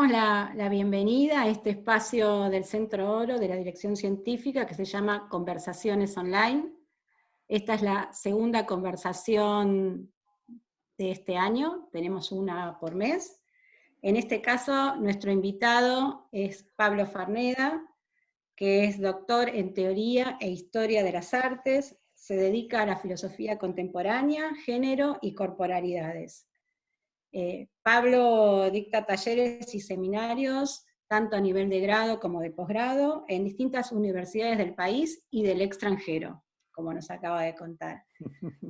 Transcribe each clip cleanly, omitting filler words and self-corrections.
damos la bienvenida a este espacio del Centro Oro de la Dirección Científica que se llama Conversaciones Online. Esta es la segunda conversación de este año, tenemos una por mes. En este caso, nuestro invitado es Pablo Farneda, que es doctor en Teoría e Historia de las Artes, se dedica a la filosofía contemporánea, género y corporalidades. Pablo dicta talleres y seminarios, tanto a nivel de grado como de posgrado, en distintas universidades del país y del extranjero, como nos acaba de contar.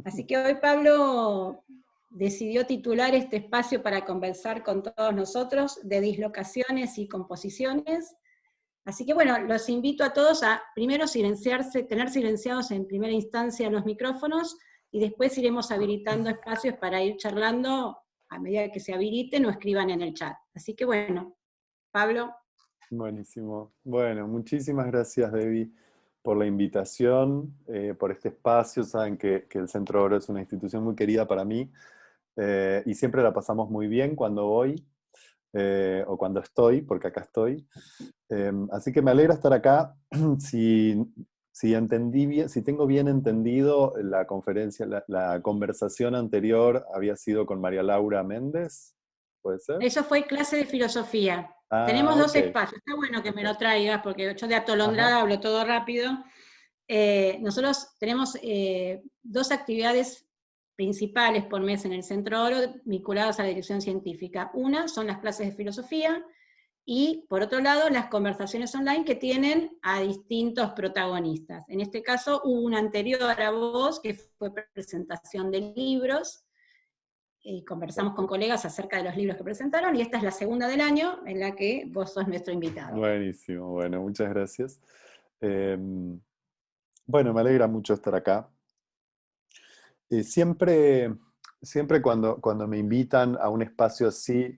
Así que hoy Pablo decidió titular este espacio para conversar con todos nosotros de dislocaciones y composiciones. Así que bueno, los invito a todos a primero tener silenciados en primera instancia los micrófonos, y después iremos habilitando espacios para ir charlando a medida que se habiliten o escriban en el chat. Así que bueno, Pablo. Buenísimo. Bueno, muchísimas gracias, Debbie, por la invitación, por este espacio. Saben que el Centro Oro es una institución muy querida para mí, y siempre la pasamos muy bien cuando voy, o cuando estoy, porque acá estoy. Así que me alegra estar acá. Si entendí bien, si tengo bien entendido, la conferencia, la conversación anterior había sido con María Laura Méndez, ¿puede ser? Eso fue clase de filosofía. Tenemos Ah, dos ok, espacios, está bueno que me lo ok. traigas, porque yo de Ajá. atolondrada hablo todo rápido. Nosotros tenemos dos actividades principales por mes en el Centro Oro vinculadas a la dirección científica. Una son las clases de filosofía, y por otro lado las conversaciones online que tienen a distintos protagonistas. En este caso hubo una anterior a vos, que fue presentación de libros, y conversamos con Perfecto. colegas acerca de los libros que presentaron, y esta es la segunda del año en la que vos sos nuestro invitado. Buenísimo, bueno, muchas gracias. Bueno, me alegra mucho estar acá. Siempre, siempre cuando me invitan a un espacio así,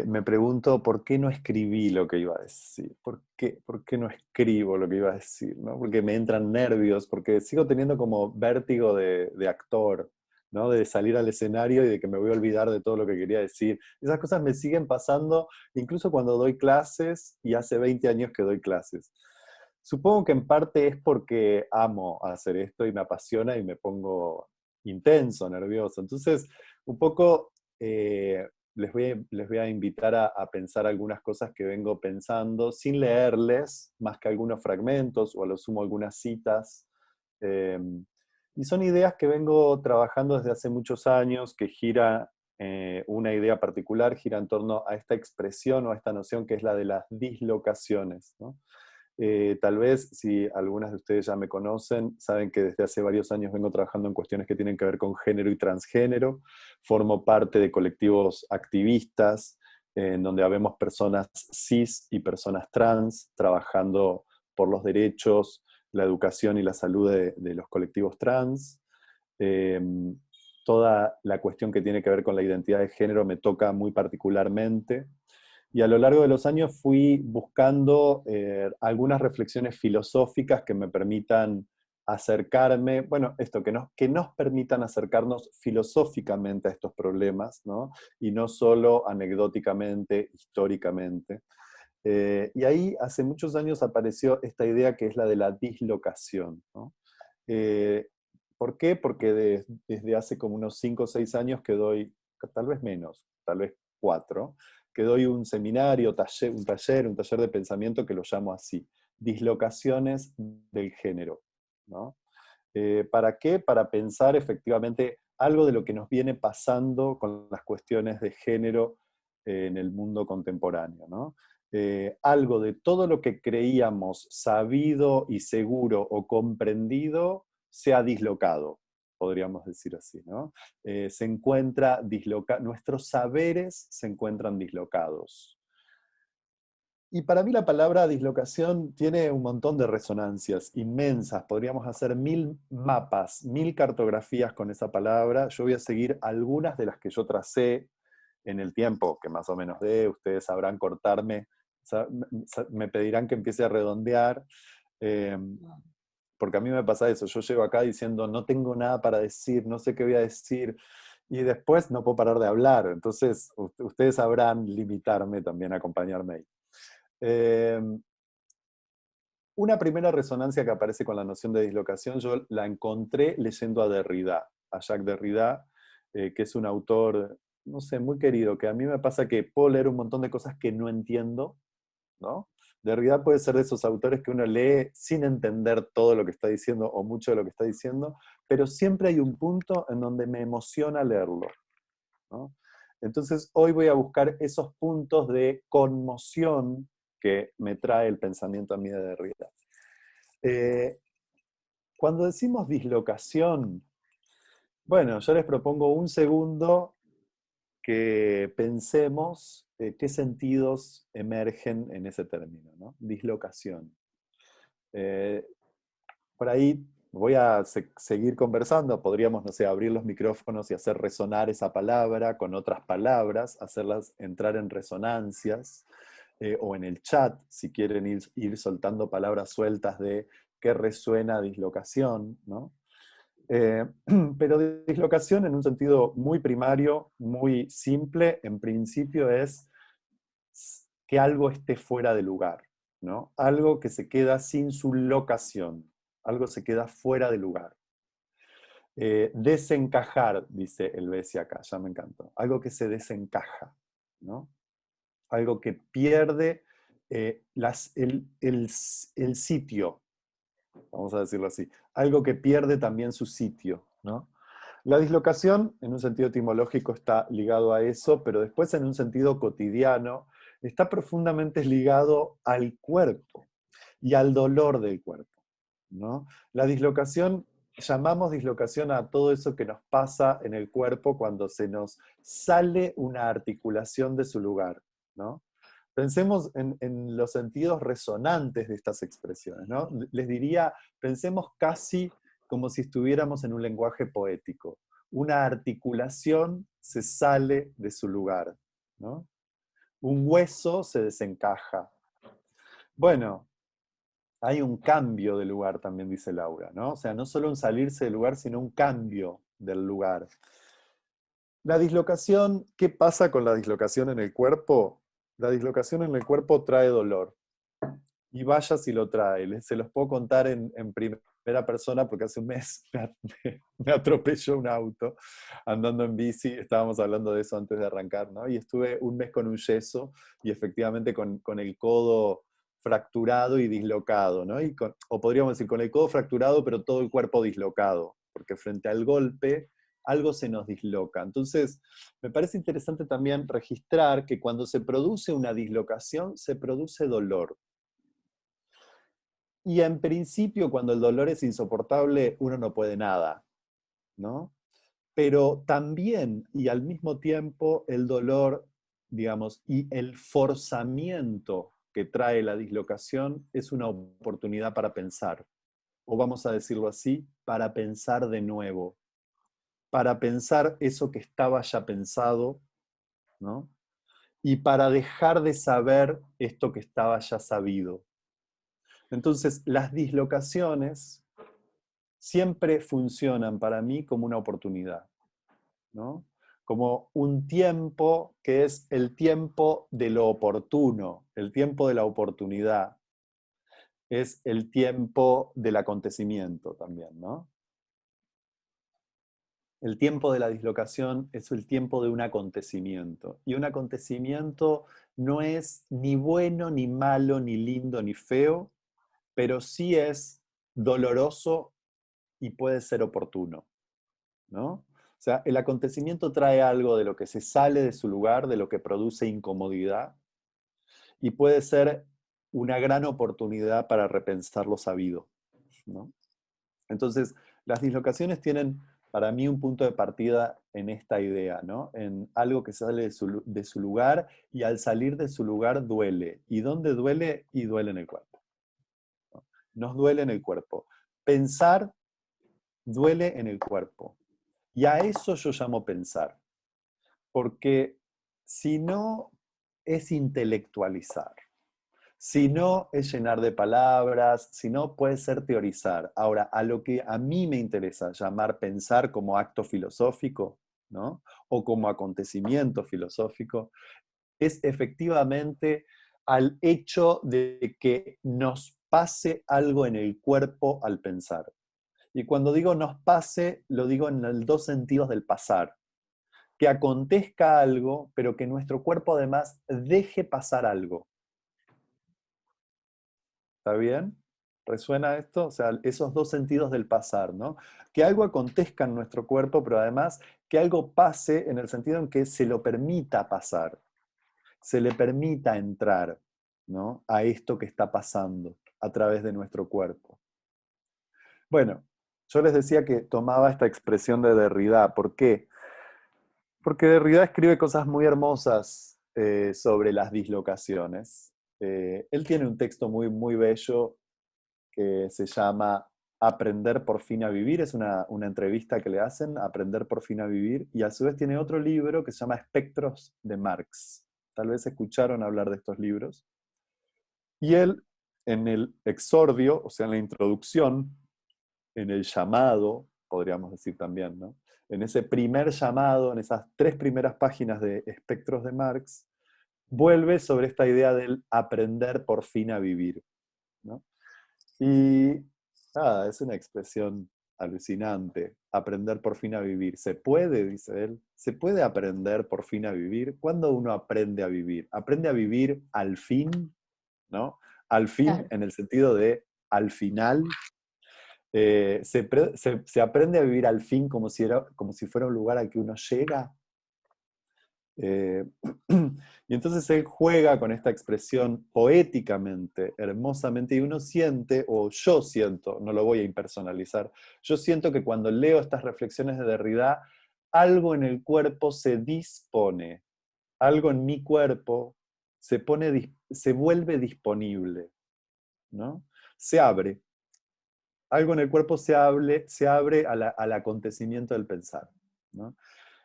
me pregunto por qué no escribí lo que iba a decir, por qué no escribo lo que iba a decir, ¿no? Porque me entran nervios, porque sigo teniendo como vértigo de actor, ¿no? De salir al escenario y de que me voy a olvidar de todo lo que quería decir. Esas cosas me siguen pasando incluso cuando doy clases, y hace 20 años que doy clases. Supongo que en parte es porque amo hacer esto y me apasiona y me pongo intenso, nervioso. Entonces, un poco les voy a invitar a pensar algunas cosas que vengo pensando, sin leerles, más que algunos fragmentos o a lo sumo algunas citas. Eh, y son ideas que vengo trabajando desde hace muchos años, que gira, una idea particular gira en torno a esta expresión o a esta noción que es la de las dislocaciones, ¿no? Tal vez, si algunas de ustedes ya me conocen, saben que desde hace varios años vengo trabajando en cuestiones que tienen que ver con género y transgénero. Formo parte de colectivos activistas, en donde habemos personas cis y personas trans trabajando por los derechos, la educación y la salud de los colectivos trans. Eh, Toda la cuestión que tiene que ver con la identidad de género me toca muy particularmente. Y a lo largo de los años fui buscando algunas reflexiones filosóficas que me permitan acercarme, bueno, esto, que nos permitan acercarnos filosóficamente a estos problemas, ¿no? Y no solo anecdóticamente, históricamente. Y ahí hace muchos años apareció esta idea que es la de la dislocación, ¿no? Eh, ¿Por qué? Porque desde hace como unos 5 o 6 años que doy, tal vez menos, tal vez 4, que doy un seminario, un taller de pensamiento que lo llamo así, dislocaciones del género, ¿no? ¿Para qué? Para pensar efectivamente algo de lo que nos viene pasando con las cuestiones de género en el mundo contemporáneo, ¿no? Algo de todo lo que creíamos sabido y seguro o comprendido se ha dislocado, podríamos decir así, ¿no? Se encuentra nuestros saberes se encuentran dislocados. Y para mí la palabra dislocación tiene un montón de resonancias inmensas. Podríamos hacer 1000 mapas, 1000 cartografías con esa palabra. Yo voy a seguir algunas de las que yo tracé en el tiempo que más o menos dé. Ustedes sabrán cortarme, me pedirán que empiece a redondear. eh, Porque a mí me pasa eso. Yo llego acá diciendo, no tengo nada para decir, no sé qué voy a decir. y después no puedo parar de hablar. Entonces, ustedes sabrán limitarme también, acompañarme ahí. Eh, una primera resonancia que aparece con la noción de dislocación, yo la encontré leyendo a Derrida, a Jacques Derrida, que es un autor, no sé, muy querido, que a mí me pasa que puedo leer un montón de cosas que no entiendo, ¿no? Derrida puede ser de esos autores que uno lee sin entender todo lo que está diciendo o mucho de lo que está diciendo, pero siempre hay un punto en donde me emociona leerlo, ¿no? Entonces hoy voy a buscar esos puntos de conmoción que me trae el pensamiento a mí de Derrida. Eh, Cuando decimos dislocación, bueno, yo les propongo un segundo que pensemos qué sentidos emergen en ese término, ¿no? Dislocación. Eh, por ahí voy a seguir conversando, podríamos, no sé, abrir los micrófonos y hacer resonar esa palabra con otras palabras, hacerlas entrar en resonancias, o en el chat, si quieren ir soltando palabras sueltas de qué resuena dislocación, ¿no? Pero dislocación en un sentido muy primario, muy simple, en principio es que algo esté fuera de lugar, ¿no? Algo que se queda sin su locación, algo se queda fuera de lugar. Desencajar, dice el Bessi acá, ya me encantó. Algo que se desencaja, ¿no? Algo que pierde el sitio, vamos a decirlo así. Algo que pierde también su sitio, ¿no? La dislocación, en un sentido etimológico, está ligado a eso, pero después en un sentido cotidiano, está profundamente ligado al cuerpo y al dolor del cuerpo, ¿no? La dislocación, llamamos dislocación a todo eso que nos pasa en el cuerpo cuando se nos sale una articulación de su lugar, ¿no? Pensemos en los sentidos resonantes de estas expresiones, ¿no? Les diría, pensemos casi como si estuviéramos en un lenguaje poético. Una articulación se sale de su lugar, ¿no? Un hueso se desencaja. Bueno, hay un cambio de lugar también, dice Laura, ¿no? O sea, no solo un salirse del lugar, sino un cambio del lugar. La dislocación, ¿qué pasa con la dislocación en el cuerpo? La dislocación en el cuerpo trae dolor. Y vaya si lo trae. Se los puedo contar en primera persona porque hace un mes me atropelló un auto andando en bici. Estábamos hablando de eso antes de arrancar, ¿no? Y estuve un mes con un yeso y efectivamente con el codo fracturado y dislocado, ¿no? O podríamos decir con el codo fracturado pero todo el cuerpo dislocado, porque frente al golpe algo se nos disloca. Entonces, me parece interesante también registrar que cuando se produce una dislocación, se produce dolor. Y en principio, cuando el dolor es insoportable, uno no puede nada, ¿no? Pero también, y al mismo tiempo, el dolor, digamos, y el forzamiento que trae la dislocación es una oportunidad para pensar, o vamos a decirlo así, para pensar de nuevo, para pensar eso que estaba ya pensado, ¿no? Y para dejar de saber esto que estaba ya sabido. Entonces, las dislocaciones siempre funcionan para mí como una oportunidad, ¿no? Como un tiempo que es el tiempo de lo oportuno, el tiempo de la oportunidad, es el tiempo del acontecimiento también, ¿no? El tiempo de la dislocación es el tiempo de un acontecimiento, y un acontecimiento no es ni bueno, ni malo, ni lindo, ni feo, pero sí es doloroso y puede ser oportuno, ¿no? O sea, el acontecimiento trae algo de lo que se sale de su lugar, de lo que produce incomodidad, y puede ser una gran oportunidad para repensar lo sabido, ¿no? Entonces, las dislocaciones tienen para mí un punto de partida en esta idea, ¿no? En algo que sale de su lugar, y al salir de su lugar duele. ¿Y dónde duele? Y duele en el cuerpo, ¿no? Nos duele en el cuerpo. Pensar duele en el cuerpo. Y a eso yo llamo pensar, porque si no es intelectualizar, si no es llenar de palabras, si no puede ser teorizar. Ahora, a lo que a mí me interesa llamar pensar como acto filosófico, ¿no? O como acontecimiento filosófico, es efectivamente al hecho de que nos pase algo en el cuerpo al pensar. Y cuando digo nos pase, lo digo en los dos sentidos del pasar. Que acontezca algo, pero que nuestro cuerpo además deje pasar algo. ¿Está bien? ¿Resuena esto? O sea, esos dos sentidos del pasar, ¿no? Que algo acontezca en nuestro cuerpo, pero además que algo pase en el sentido en que se lo permita pasar, se le permita entrar, ¿no? A esto que está pasando a través de nuestro cuerpo. Bueno, yo les decía que tomaba esta expresión de Derrida. ¿Por qué? Porque Derrida escribe cosas muy hermosas sobre las dislocaciones. Él tiene un texto muy, muy bello que se llama Aprender por fin a vivir. Es una entrevista que le hacen, Aprender por fin a vivir. Y a su vez tiene otro libro que se llama Espectros de Marx. Tal vez escucharon hablar de estos libros. Y él, en el exordio, o sea, en la introducción, en el llamado, podríamos decir también, ¿no? En ese primer llamado, en esas 3 primeras páginas de Espectros de Marx, vuelve sobre esta idea del aprender por fin a vivir, ¿no? Y nada, es una expresión alucinante, aprender por fin a vivir. ¿Se puede, dice él? ¿Se puede aprender por fin a vivir? ¿Cuándo uno aprende a vivir? ¿Aprende a vivir al fin? ¿No? Al fin Claro. en el sentido de al final. Se aprende a vivir al fin como si fuera un lugar al que uno llega. Eh, y entonces él juega con esta expresión poéticamente, hermosamente, y uno siente, o yo siento, no lo voy a impersonalizar, yo siento que cuando leo estas reflexiones de Derrida, algo en el cuerpo se dispone, algo en mi cuerpo se vuelve disponible, ¿no? Se abre. Algo en el cuerpo se abre al acontecimiento del pensar, ¿no?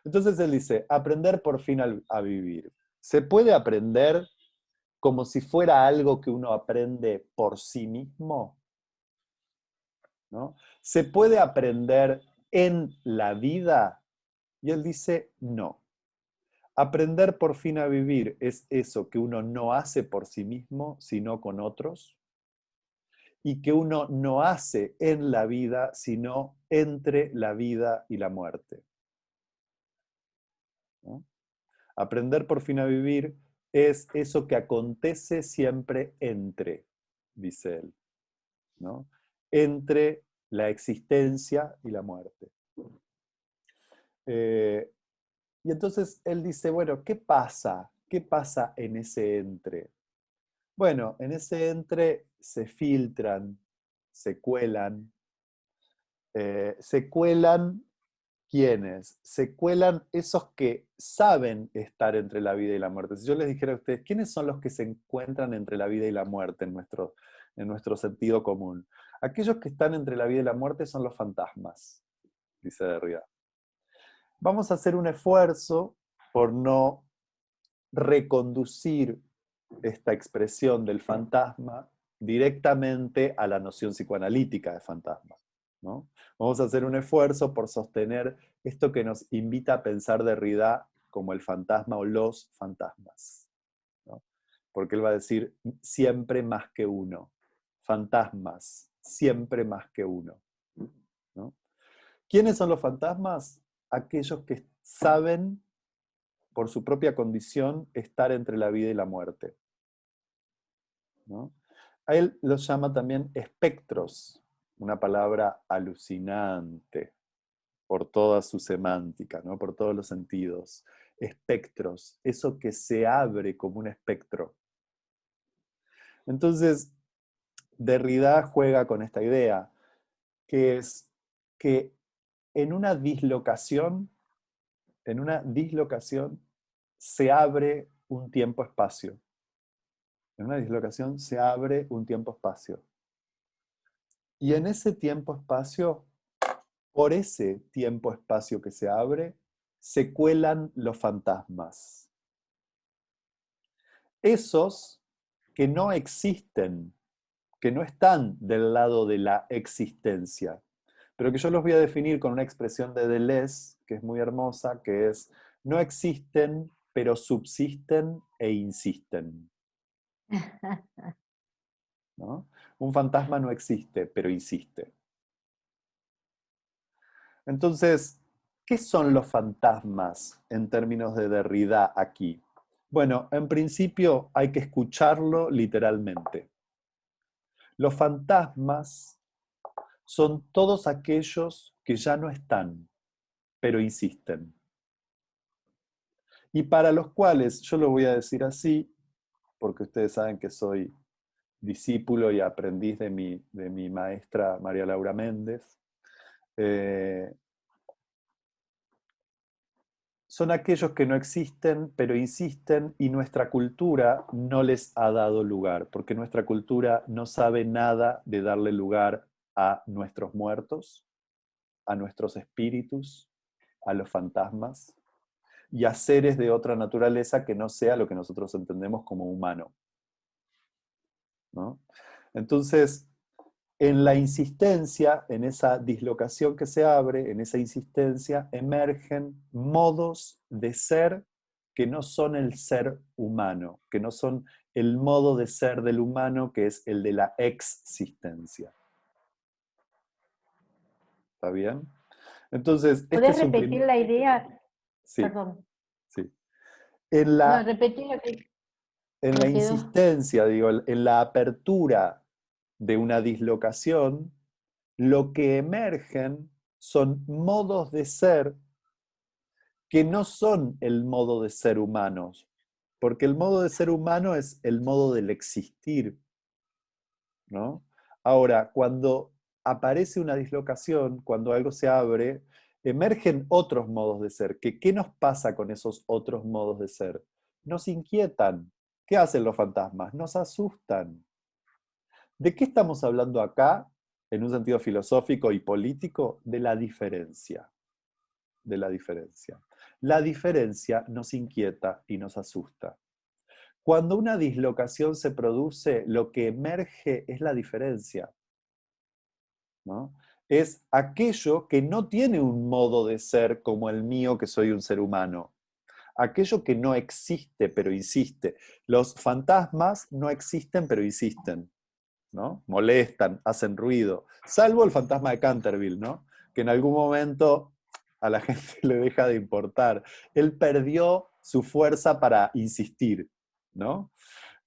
Entonces él dice, aprender por fin a vivir. ¿Se puede aprender como si fuera algo que uno aprende por sí mismo? ¿No? ¿Se puede aprender en la vida? Y él dice, no. Aprender por fin a vivir es eso que uno no hace por sí mismo, sino con otros, y que uno no hace en la vida, sino entre la vida y la muerte, ¿no? Aprender por fin a vivir es eso que acontece siempre entre, dice él, ¿no? Entre la existencia y la muerte. Eh, y entonces él dice, bueno, ¿qué pasa? ¿Qué pasa en ese entre? Bueno, en ese entre se filtran, se cuelan, se cuelan ¿quiénes? Se cuelan esos que saben estar entre la vida y la muerte. Si yo les dijera a ustedes, ¿quiénes son los que se encuentran entre la vida y la muerte en nuestro sentido común? Aquellos que están entre la vida y la muerte son los fantasmas, dice Derrida. Vamos a hacer un esfuerzo por no reconducir esta expresión del fantasma directamente a la noción psicoanalítica de fantasma, ¿no? Vamos a hacer un esfuerzo por sostener esto que nos invita a pensar Derrida como el fantasma o los fantasmas, ¿no? Porque él va a decir siempre más que uno, fantasmas, siempre más que uno, ¿no? ¿Quiénes son los fantasmas? Aquellos que saben por su propia condición estar entre la vida y la muerte, ¿no? A él los llama también espectros, una palabra alucinante por toda su semántica, ¿no? Por todos los sentidos. Espectros, eso que se abre como un espectro. Entonces, Derrida juega con esta idea, que es que en una dislocación, se abre un tiempo-espacio. En una dislocación se abre un tiempo-espacio. Y en ese tiempo-espacio, por ese tiempo-espacio que se abre, se cuelan los fantasmas. Esos que no existen, que no están del lado de la existencia, pero que yo los voy a definir con una expresión de Deleuze, que es muy hermosa, que es, no existen, pero subsisten e insisten, ¿no? Un fantasma no existe, pero insiste. Entonces, ¿qué son los fantasmas en términos de Derrida aquí? Bueno, en principio hay que escucharlo literalmente. Los fantasmas son todos aquellos que ya no están, pero insisten. Y para los cuales, yo lo voy a decir así, porque ustedes saben que soy discípulo y aprendiz de mi maestra María Laura Méndez, eh, son aquellos que no existen, pero insisten y nuestra cultura no les ha dado lugar, porque nuestra cultura no sabe nada de darle lugar a nuestros muertos, a nuestros espíritus, a los fantasmas y a seres de otra naturaleza que no sea lo que nosotros entendemos como humano, ¿no? Entonces, en la insistencia, en esa dislocación que se abre, en esa insistencia, emergen modos de ser que no son el ser humano, que no son el modo de ser del humano, que es el de la existencia. ¿Está bien? Entonces, este ¿Podés es un repetir primer... la idea? Sí, Perdón. sí. En No, la, repetir lo que en la me quedó. insistencia, digo, en la apertura de una dislocación, lo que emergen son modos de ser que no son el modo de ser humanos, porque el modo de ser humano es el modo del existir, ¿no? Ahora, cuando aparece una dislocación, cuando algo se abre, emergen otros modos de ser. ¿Qué nos pasa con esos otros modos de ser? Nos inquietan. ¿Qué hacen los fantasmas? Nos asustan. ¿De qué estamos hablando acá, en un sentido filosófico y político? De la diferencia. De la diferencia. La diferencia nos inquieta y nos asusta. Cuando una dislocación se produce, lo que emerge es la diferencia, ¿no? Es aquello que no tiene un modo de ser como el mío, que soy un ser humano. Aquello que no existe, pero insiste. Los fantasmas no existen, pero insisten, ¿no? Molestan, hacen ruido. Salvo el fantasma de Canterville, ¿no? Que en algún momento a la gente le deja de importar. Él perdió su fuerza para insistir, ¿no?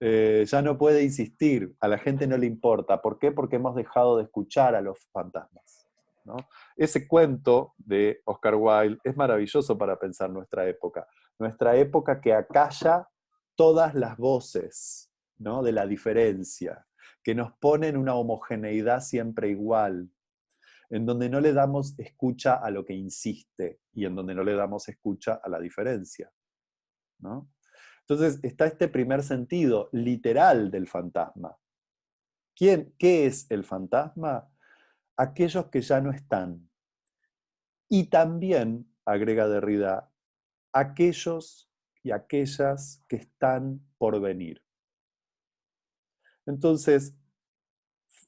Ya no puede insistir, a la gente no le importa. ¿Por qué? Porque hemos dejado de escuchar a los fantasmas, ¿no? Ese cuento de Oscar Wilde es maravilloso para pensar nuestra época que acalla todas las voces, ¿no? De la diferencia, que nos pone en una homogeneidad siempre igual, en donde no le damos escucha a lo que insiste y en donde no le damos escucha a la diferencia, ¿no? Entonces está este primer sentido literal del fantasma. ¿Qué es el fantasma? Aquellos que ya no están. Y también, agrega Derrida, aquellos y aquellas que están por venir. Entonces,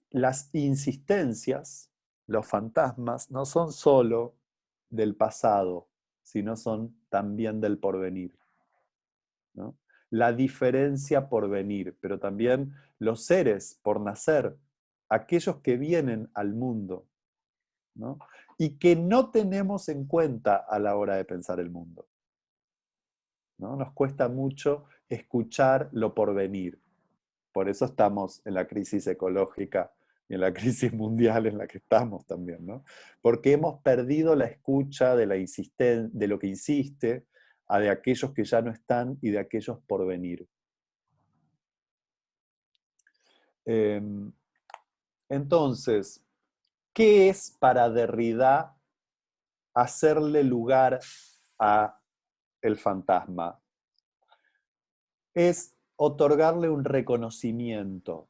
las insistencias, los fantasmas, no son solo del pasado, sino son también del porvenir, ¿no? La diferencia por venir, pero también los seres por nacer, aquellos que vienen al mundo, ¿no? Y que no tenemos en cuenta a la hora de pensar el mundo, ¿no? Nos cuesta mucho escuchar lo por venir. Por eso estamos en la crisis ecológica y en la crisis mundial en la que estamos también, ¿no? Porque hemos perdido la escucha de, de lo que insiste, a de aquellos que ya no están y de aquellos por venir. Entonces, ¿qué es para Derrida hacerle lugar a el fantasma? Es otorgarle un reconocimiento,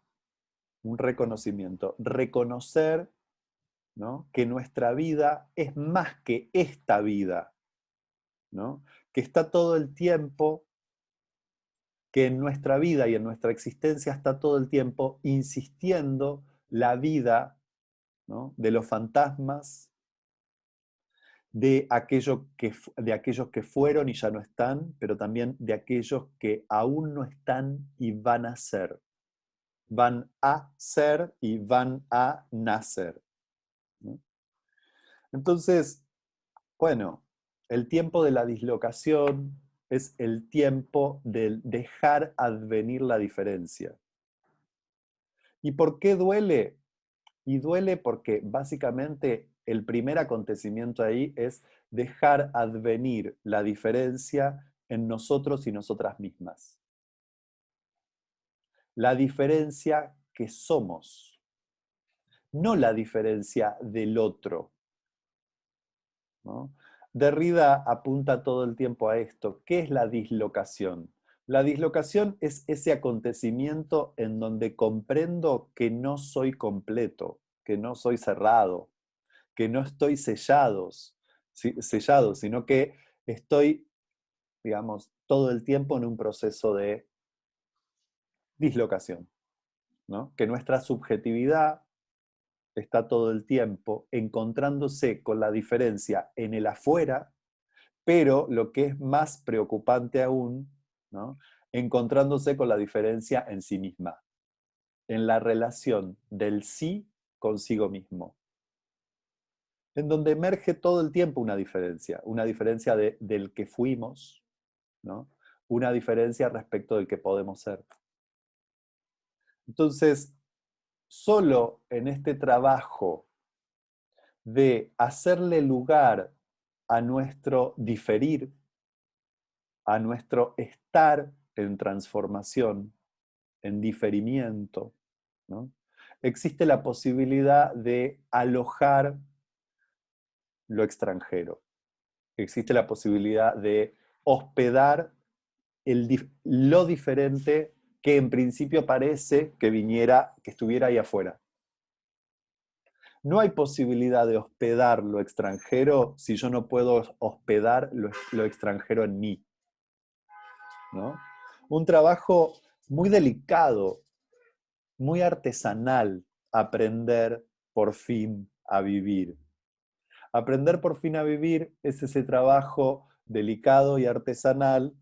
reconocer, ¿no? Que nuestra vida es más que esta vida, ¿no? Que está todo el tiempo, que en nuestra vida y en nuestra existencia está todo el tiempo insistiendo la vida ¿no? De los fantasmas, de aquellos que fueron y ya no están, pero también de aquellos que aún no están y van a ser. Van a ser y van a nacer, ¿no? Entonces, bueno, el tiempo de la dislocación es el tiempo del dejar advenir la diferencia. ¿Y por qué duele? Y duele porque básicamente el primer acontecimiento ahí es dejar advenir la diferencia en nosotros y nosotras mismas. La diferencia que somos, no la diferencia del otro, ¿no? Derrida apunta todo el tiempo a esto. ¿Qué es la dislocación? La dislocación es ese acontecimiento en donde comprendo que no soy completo, que no soy cerrado, que no estoy sellado, sino que estoy, digamos, todo el tiempo en un proceso de dislocación, ¿no? Que nuestra subjetividad está todo el tiempo encontrándose con la diferencia en el afuera, pero lo que es más preocupante aún, ¿no? Encontrándose con la diferencia en sí misma, en la relación del sí consigo mismo, en donde emerge todo el tiempo una diferencia del que fuimos, ¿no? Una diferencia respecto del que podemos ser. Entonces, solo en este trabajo de hacerle lugar a nuestro diferir, a nuestro estar en transformación, en diferimiento, ¿no? Existe la posibilidad de alojar lo extranjero. Existe la posibilidad de hospedar lo diferente que en principio parece que viniera, que estuviera ahí afuera. No hay posibilidad de hospedar lo extranjero si yo no puedo hospedar lo extranjero en mí, ¿no? Un trabajo muy delicado, muy artesanal, aprender por fin a vivir. Aprender por fin a vivir es ese trabajo delicado y artesanal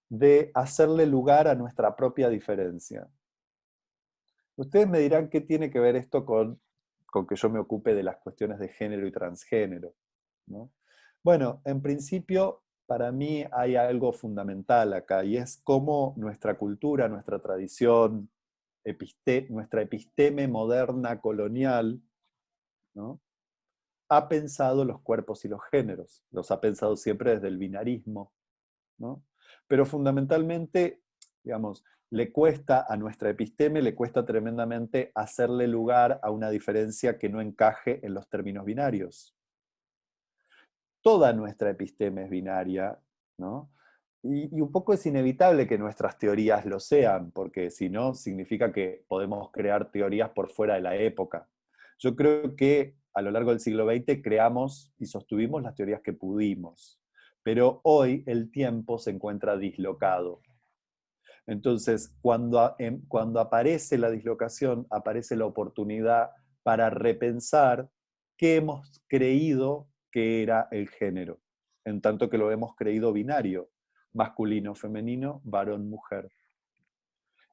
de hacerle lugar a nuestra propia diferencia. Ustedes me dirán qué tiene que ver esto con que yo me ocupe de las cuestiones de género y transgénero, ¿no? Bueno, en principio, para mí hay algo fundamental acá, y es cómo nuestra cultura, nuestra tradición, nuestra episteme moderna colonial, ¿no? Ha pensado los cuerpos y los géneros. Los ha pensado siempre desde el binarismo, ¿no? Pero fundamentalmente, digamos, a nuestra episteme le cuesta tremendamente hacerle lugar a una diferencia que no encaje en los términos binarios. Toda nuestra episteme es binaria, ¿no? Y un poco es inevitable que nuestras teorías lo sean, porque si no, significa que podemos crear teorías por fuera de la época. Yo creo que a lo largo del siglo XX creamos y sostuvimos las teorías que pudimos, pero hoy el tiempo se encuentra dislocado. Entonces, cuando aparece la dislocación, aparece la oportunidad para repensar qué hemos creído que era el género, en tanto que lo hemos creído binario, masculino, femenino, varón, mujer.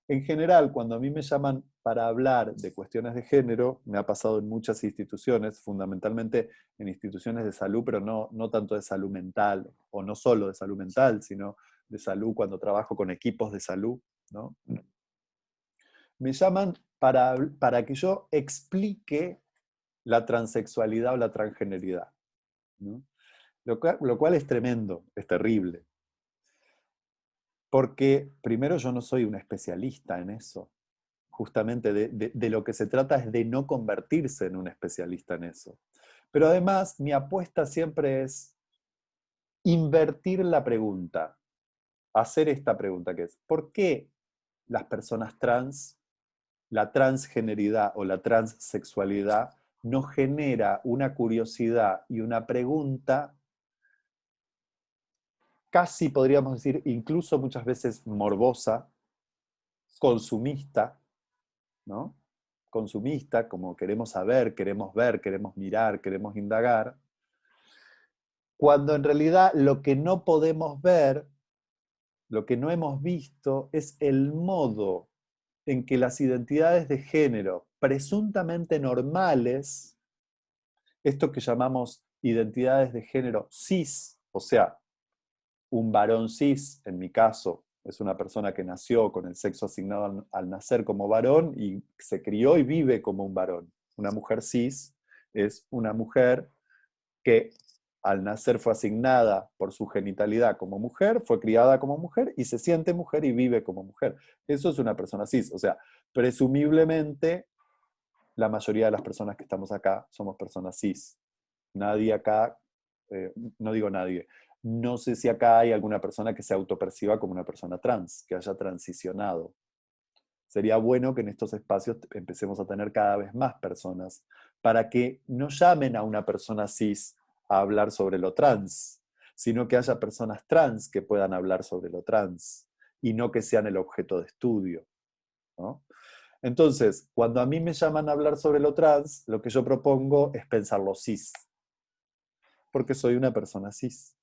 En general, cuando a mí me llaman para hablar de cuestiones de género, me ha pasado en muchas instituciones, fundamentalmente en instituciones de salud, pero no tanto de salud mental, o no solo de salud mental, sino de salud cuando trabajo con equipos de salud, ¿no? Me llaman para que yo explique la transexualidad o la transgeneridad, ¿no? Lo cual es tremendo, es terrible. Porque primero yo no soy un especialista en eso. Justamente de lo que se trata es de no convertirse en un especialista en eso. Pero además mi apuesta siempre es invertir la pregunta, hacer esta pregunta que es, ¿por qué las personas trans, la transgeneridad o la transsexualidad nos genera una curiosidad y una pregunta casi podríamos decir incluso muchas veces morbosa, consumista, ¿no? consumista, como queremos saber, queremos ver, queremos mirar, queremos indagar, cuando en realidad lo que no podemos ver, lo que no hemos visto, es el modo en que las identidades de género presuntamente normales, esto que llamamos identidades de género cis, o sea, un varón cis, en mi caso, es una persona que nació con el sexo asignado al nacer como varón y se crió y vive como un varón. Una mujer cis es una mujer que al nacer fue asignada por su genitalidad como mujer, fue criada como mujer y se siente mujer y vive como mujer. Eso es una persona cis. O sea, presumiblemente la mayoría de las personas que estamos acá somos personas cis. Nadie acá, no digo nadie, no sé si acá hay alguna persona que se autoperciba como una persona trans, que haya transicionado. Sería bueno que en estos espacios empecemos a tener cada vez más personas para que no llamen a una persona cis a hablar sobre lo trans, sino que haya personas trans que puedan hablar sobre lo trans y no que sean el objeto de estudio, ¿no? Entonces, cuando a mí me llaman a hablar sobre lo trans, lo que yo propongo es pensarlo cis, porque soy una persona cis.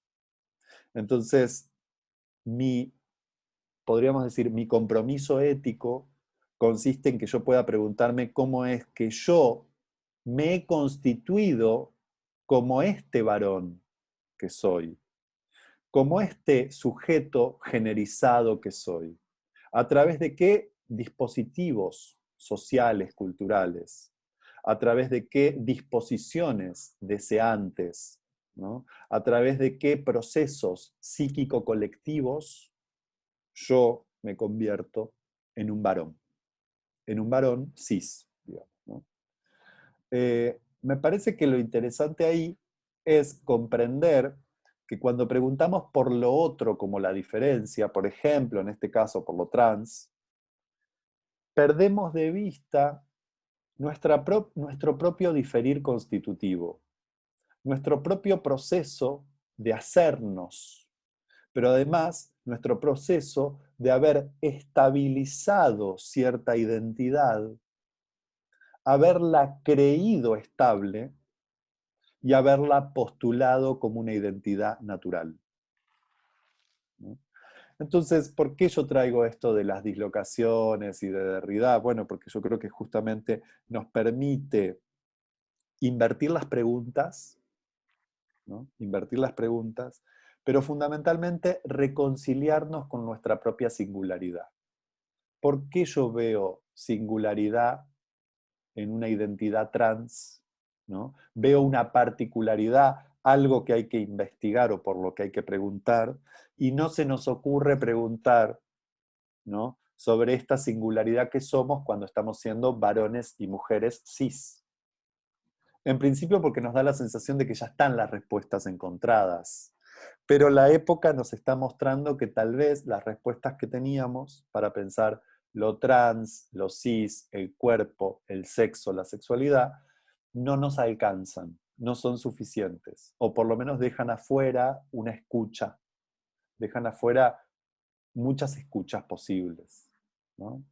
Entonces, mi, podríamos decir, mi compromiso ético consiste en que yo pueda preguntarme cómo es que yo me he constituido como este varón que soy, como este sujeto generizado que soy, a través de qué dispositivos sociales, culturales, a través de qué disposiciones deseantes, ¿no? A través de qué procesos psíquico-colectivos yo me convierto en un varón cis, digamos, ¿no? Me parece que lo interesante ahí es comprender que cuando preguntamos por lo otro como la diferencia, por ejemplo, en este caso por lo trans, perdemos de vista nuestro propio diferir constitutivo, nuestro propio proceso de hacernos, pero además nuestro proceso de haber estabilizado cierta identidad, haberla creído estable y haberla postulado como una identidad natural, ¿no? Entonces, ¿por qué yo traigo esto de las dislocaciones y de Derrida? Bueno, porque yo creo que justamente nos permite invertir las preguntas, ¿no? Invertir las preguntas, pero fundamentalmente reconciliarnos con nuestra propia singularidad. ¿Por qué yo veo singularidad en una identidad trans? ¿No? Veo una particularidad, algo que hay que investigar o por lo que hay que preguntar, y no se nos ocurre preguntar, ¿no?, sobre esta singularidad que somos cuando estamos siendo varones y mujeres cis. En principio porque nos da la sensación de que ya están las respuestas encontradas, pero la época nos está mostrando que tal vez las respuestas que teníamos para pensar lo trans, lo cis, el cuerpo, el sexo, la sexualidad, no nos alcanzan, no son suficientes, o por lo menos dejan afuera una escucha, dejan afuera muchas escuchas posibles, ¿no?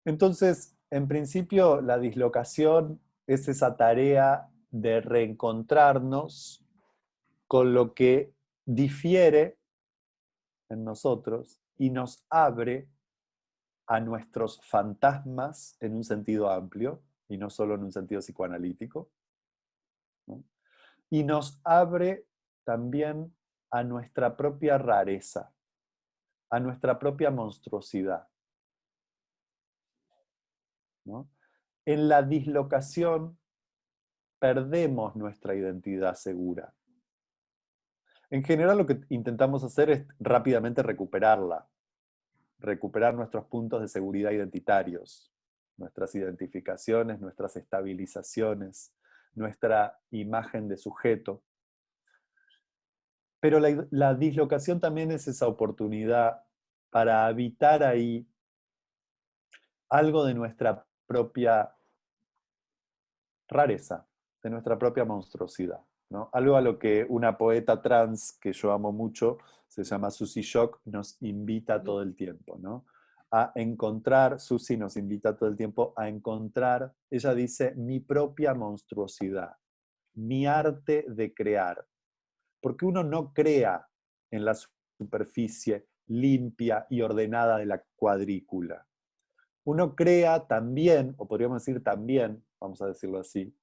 Entonces, en principio, la dislocación es esa tarea de reencontrarnos con lo que difiere en nosotros y nos abre a nuestros fantasmas en un sentido amplio y no solo en un sentido psicoanalítico, ¿no? Y nos abre también a nuestra propia rareza, a nuestra propia monstruosidad, ¿no? En la dislocación perdemos nuestra identidad segura. En general lo que intentamos hacer es rápidamente recuperarla, recuperar nuestros puntos de seguridad identitarios, nuestras identificaciones, nuestras estabilizaciones, nuestra imagen de sujeto. Pero la dislocación también es esa oportunidad para habitar ahí algo de nuestra propia rareza, de nuestra propia monstruosidad, ¿no? Algo a lo que una poeta trans que yo amo mucho, se llama Susie Shock, nos invita todo el tiempo, ¿no? a encontrar, Susi nos invita todo el tiempo a encontrar, ella dice, mi propia monstruosidad, mi arte de crear. Porque uno no crea en la superficie limpia y ordenada de la cuadrícula. Uno crea también, o podríamos decir también, vamos a decirlo así,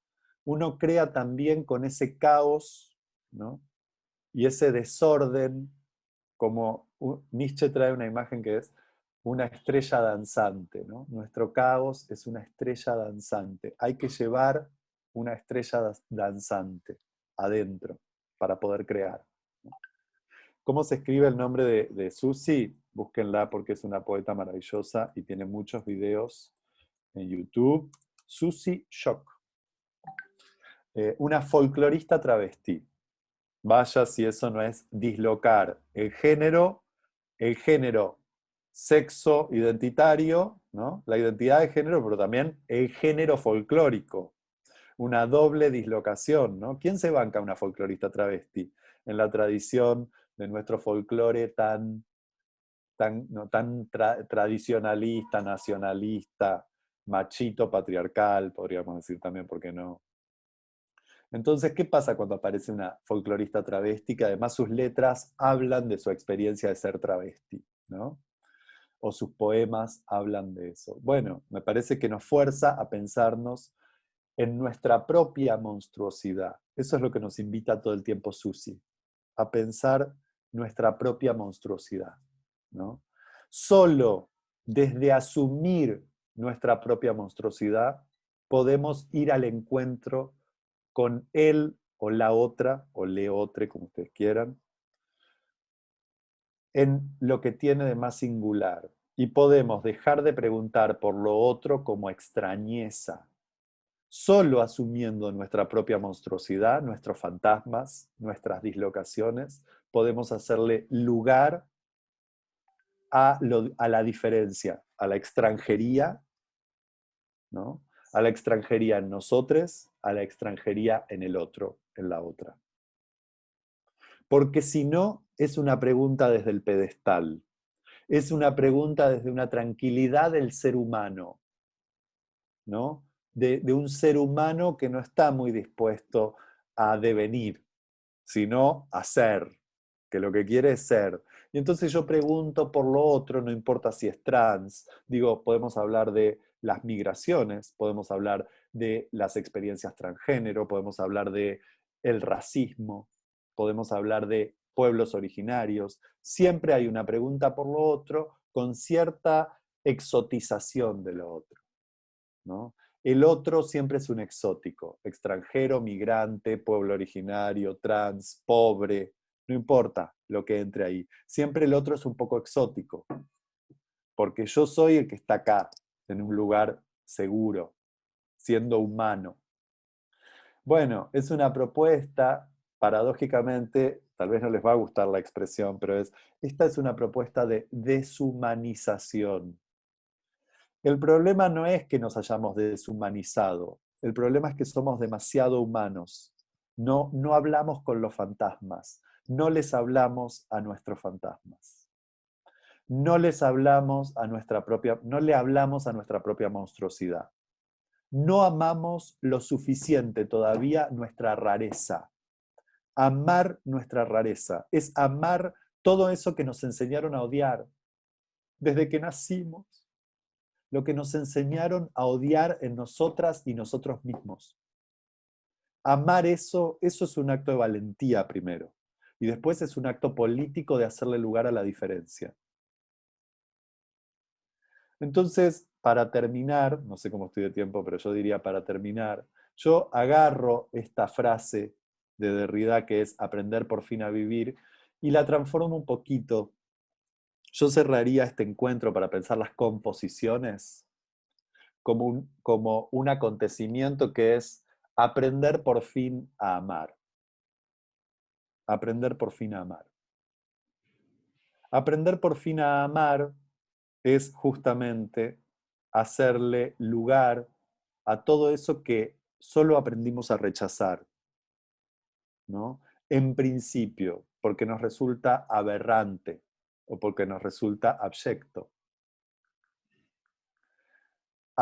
uno crea también con ese caos, ¿no? Y ese desorden, como Nietzsche trae una imagen que es una estrella danzante, ¿no? Nuestro caos es una estrella danzante. Hay que llevar una estrella danzante adentro para poder crear. ¿Cómo se escribe el nombre de Susi? Búsquenla porque es una poeta maravillosa y tiene muchos videos en YouTube. Susi Shock. Una folclorista travesti. Vaya si eso no es dislocar el género sexo identitario, ¿no? La identidad de género, pero también el género folclórico. Una doble dislocación, ¿no? ¿Quién se banca una folclorista travesti en la tradición de nuestro folclore tan tradicionalista, nacionalista, machito, patriarcal, podríamos decir también, ¿por qué no? Entonces, ¿qué pasa cuando aparece una folclorista travesti que además sus letras hablan de su experiencia de ser travesti, ¿no? O sus poemas hablan de eso. Bueno, me parece que nos fuerza a pensarnos en nuestra propia monstruosidad. Eso es lo que nos invita todo el tiempo Susi, a pensar nuestra propia monstruosidad, ¿no? Solo desde asumir nuestra propia monstruosidad podemos ir al encuentro con él o la otra, o le otre, como ustedes quieran, en lo que tiene de más singular. Y podemos dejar de preguntar por lo otro como extrañeza, solo asumiendo nuestra propia monstruosidad, nuestros fantasmas, nuestras dislocaciones, podemos hacerle lugar a la diferencia, a la extranjería, ¿no? A la extranjería en nosotros, a la extranjería en el otro, en la otra. Porque si no, es una pregunta desde el pedestal, es una pregunta desde una tranquilidad del ser humano, ¿no? De un ser humano que no está muy dispuesto a devenir, sino a ser, que lo que quiere es ser. Y entonces yo pregunto por lo otro, no importa si es trans, digo, podemos hablar de las migraciones, podemos hablar de las experiencias transgénero, podemos hablar de el racismo, podemos hablar de pueblos originarios. Siempre hay una pregunta por lo otro con cierta exotización de lo otro, ¿no? El otro siempre es un exótico, extranjero, migrante, pueblo originario, trans, pobre, no importa lo que entre ahí. Siempre el otro es un poco exótico, porque yo soy el que está acá, en un lugar seguro, siendo humano. Bueno, es una propuesta, paradójicamente, tal vez no les va a gustar la expresión, pero esta es una propuesta de deshumanización. El problema no es que nos hayamos deshumanizado, el problema es que somos demasiado humanos. No hablamos con los fantasmas, no les hablamos a nuestros fantasmas. No les hablamos a nuestra propia, no le hablamos a nuestra propia monstruosidad. No amamos lo suficiente todavía nuestra rareza. Amar nuestra rareza es amar todo eso que nos enseñaron a odiar desde que nacimos, lo que nos enseñaron a odiar en nosotras y nosotros mismos. Amar eso es un acto de valentía primero, y después es un acto político de hacerle lugar a la diferencia. Entonces, para terminar, no sé cómo estoy de tiempo, pero yo diría para terminar, yo agarro esta frase de Derrida que es aprender por fin a vivir y la transformo un poquito. Yo cerraría este encuentro para pensar las composiciones como un acontecimiento que es aprender por fin a amar. Aprender por fin a amar. Aprender por fin a amar es justamente hacerle lugar a todo eso que solo aprendimos a rechazar, ¿no? En principio, porque nos resulta aberrante o porque nos resulta abyecto.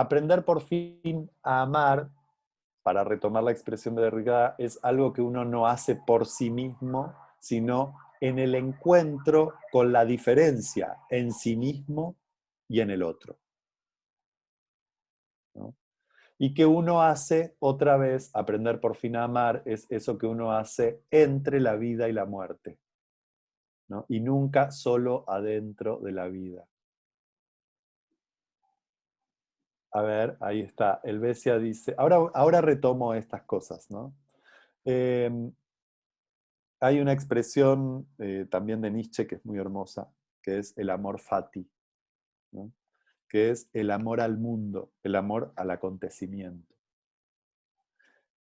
aprender por fin a amar, para retomar la expresión de Derrida, es algo que uno no hace por sí mismo, sino en el encuentro con la diferencia en sí mismo y en el otro, ¿no? Y que uno hace, otra vez, aprender por fin a amar, es eso que uno hace entre la vida y la muerte, ¿no? Y nunca solo adentro de la vida. A ver, ahí está. Helvecia dice, ahora retomo estas cosas, ¿no? Eh, Hay una expresión también de Nietzsche que es muy hermosa, que es el amor fati, ¿no? Que es el amor al mundo, el amor al acontecimiento.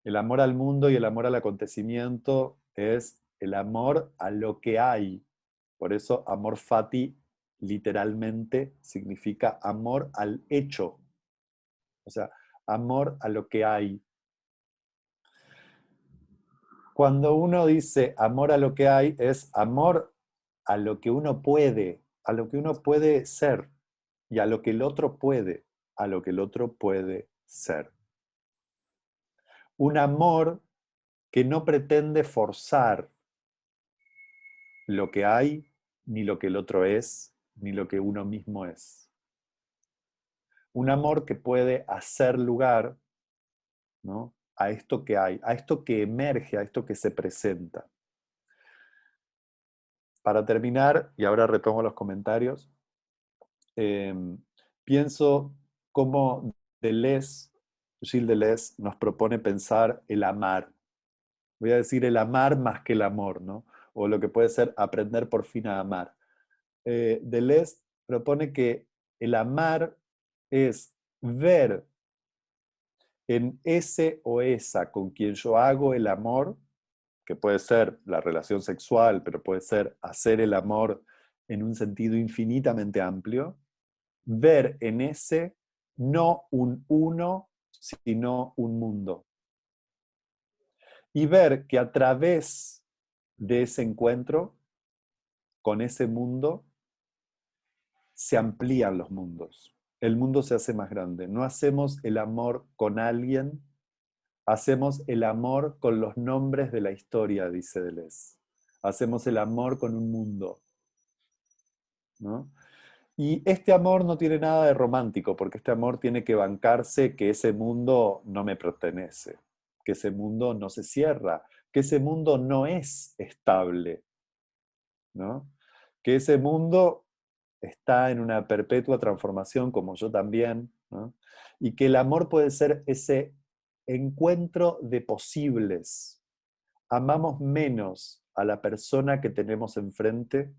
El amor al mundo y el amor al acontecimiento es el amor a lo que hay. Por eso amor fati literalmente significa amor al hecho, o sea, amor a lo que hay. Cuando uno dice amor a lo que hay, es amor a lo que uno puede, a lo que uno puede ser y a lo que el otro puede, a lo que el otro puede ser. Un amor que no pretende forzar lo que hay, ni lo que el otro es, ni lo que uno mismo es. Un amor que puede hacer lugar, ¿no?, a esto que hay, a esto que emerge, a esto que se presenta. Para terminar, y ahora retomo los comentarios, eh, pienso cómo Gilles Deleuze nos propone pensar el amar. Voy a decir el amar más que el amor, ¿no? O lo que puede ser aprender por fin a amar. Deleuze propone que el amar es ver en ese o esa con quien yo hago el amor, que puede ser la relación sexual, pero puede ser hacer el amor en un sentido infinitamente amplio, ver en ese no un uno, sino un mundo. Y ver que a través de ese encuentro con ese mundo se amplían los mundos. El mundo se hace más grande. No hacemos el amor con alguien, hacemos el amor con los nombres de la historia, dice Deleuze. Hacemos el amor con un mundo, ¿no? Y este amor no tiene nada de romántico, porque este amor tiene que bancarse que ese mundo no me pertenece, que ese mundo no se cierra, que ese mundo no es estable, ¿no? Que ese mundo está en una perpetua transformación, como yo también, ¿no? Y que el amor puede ser ese encuentro de posibles. Amamos menos a la persona que tenemos enfrente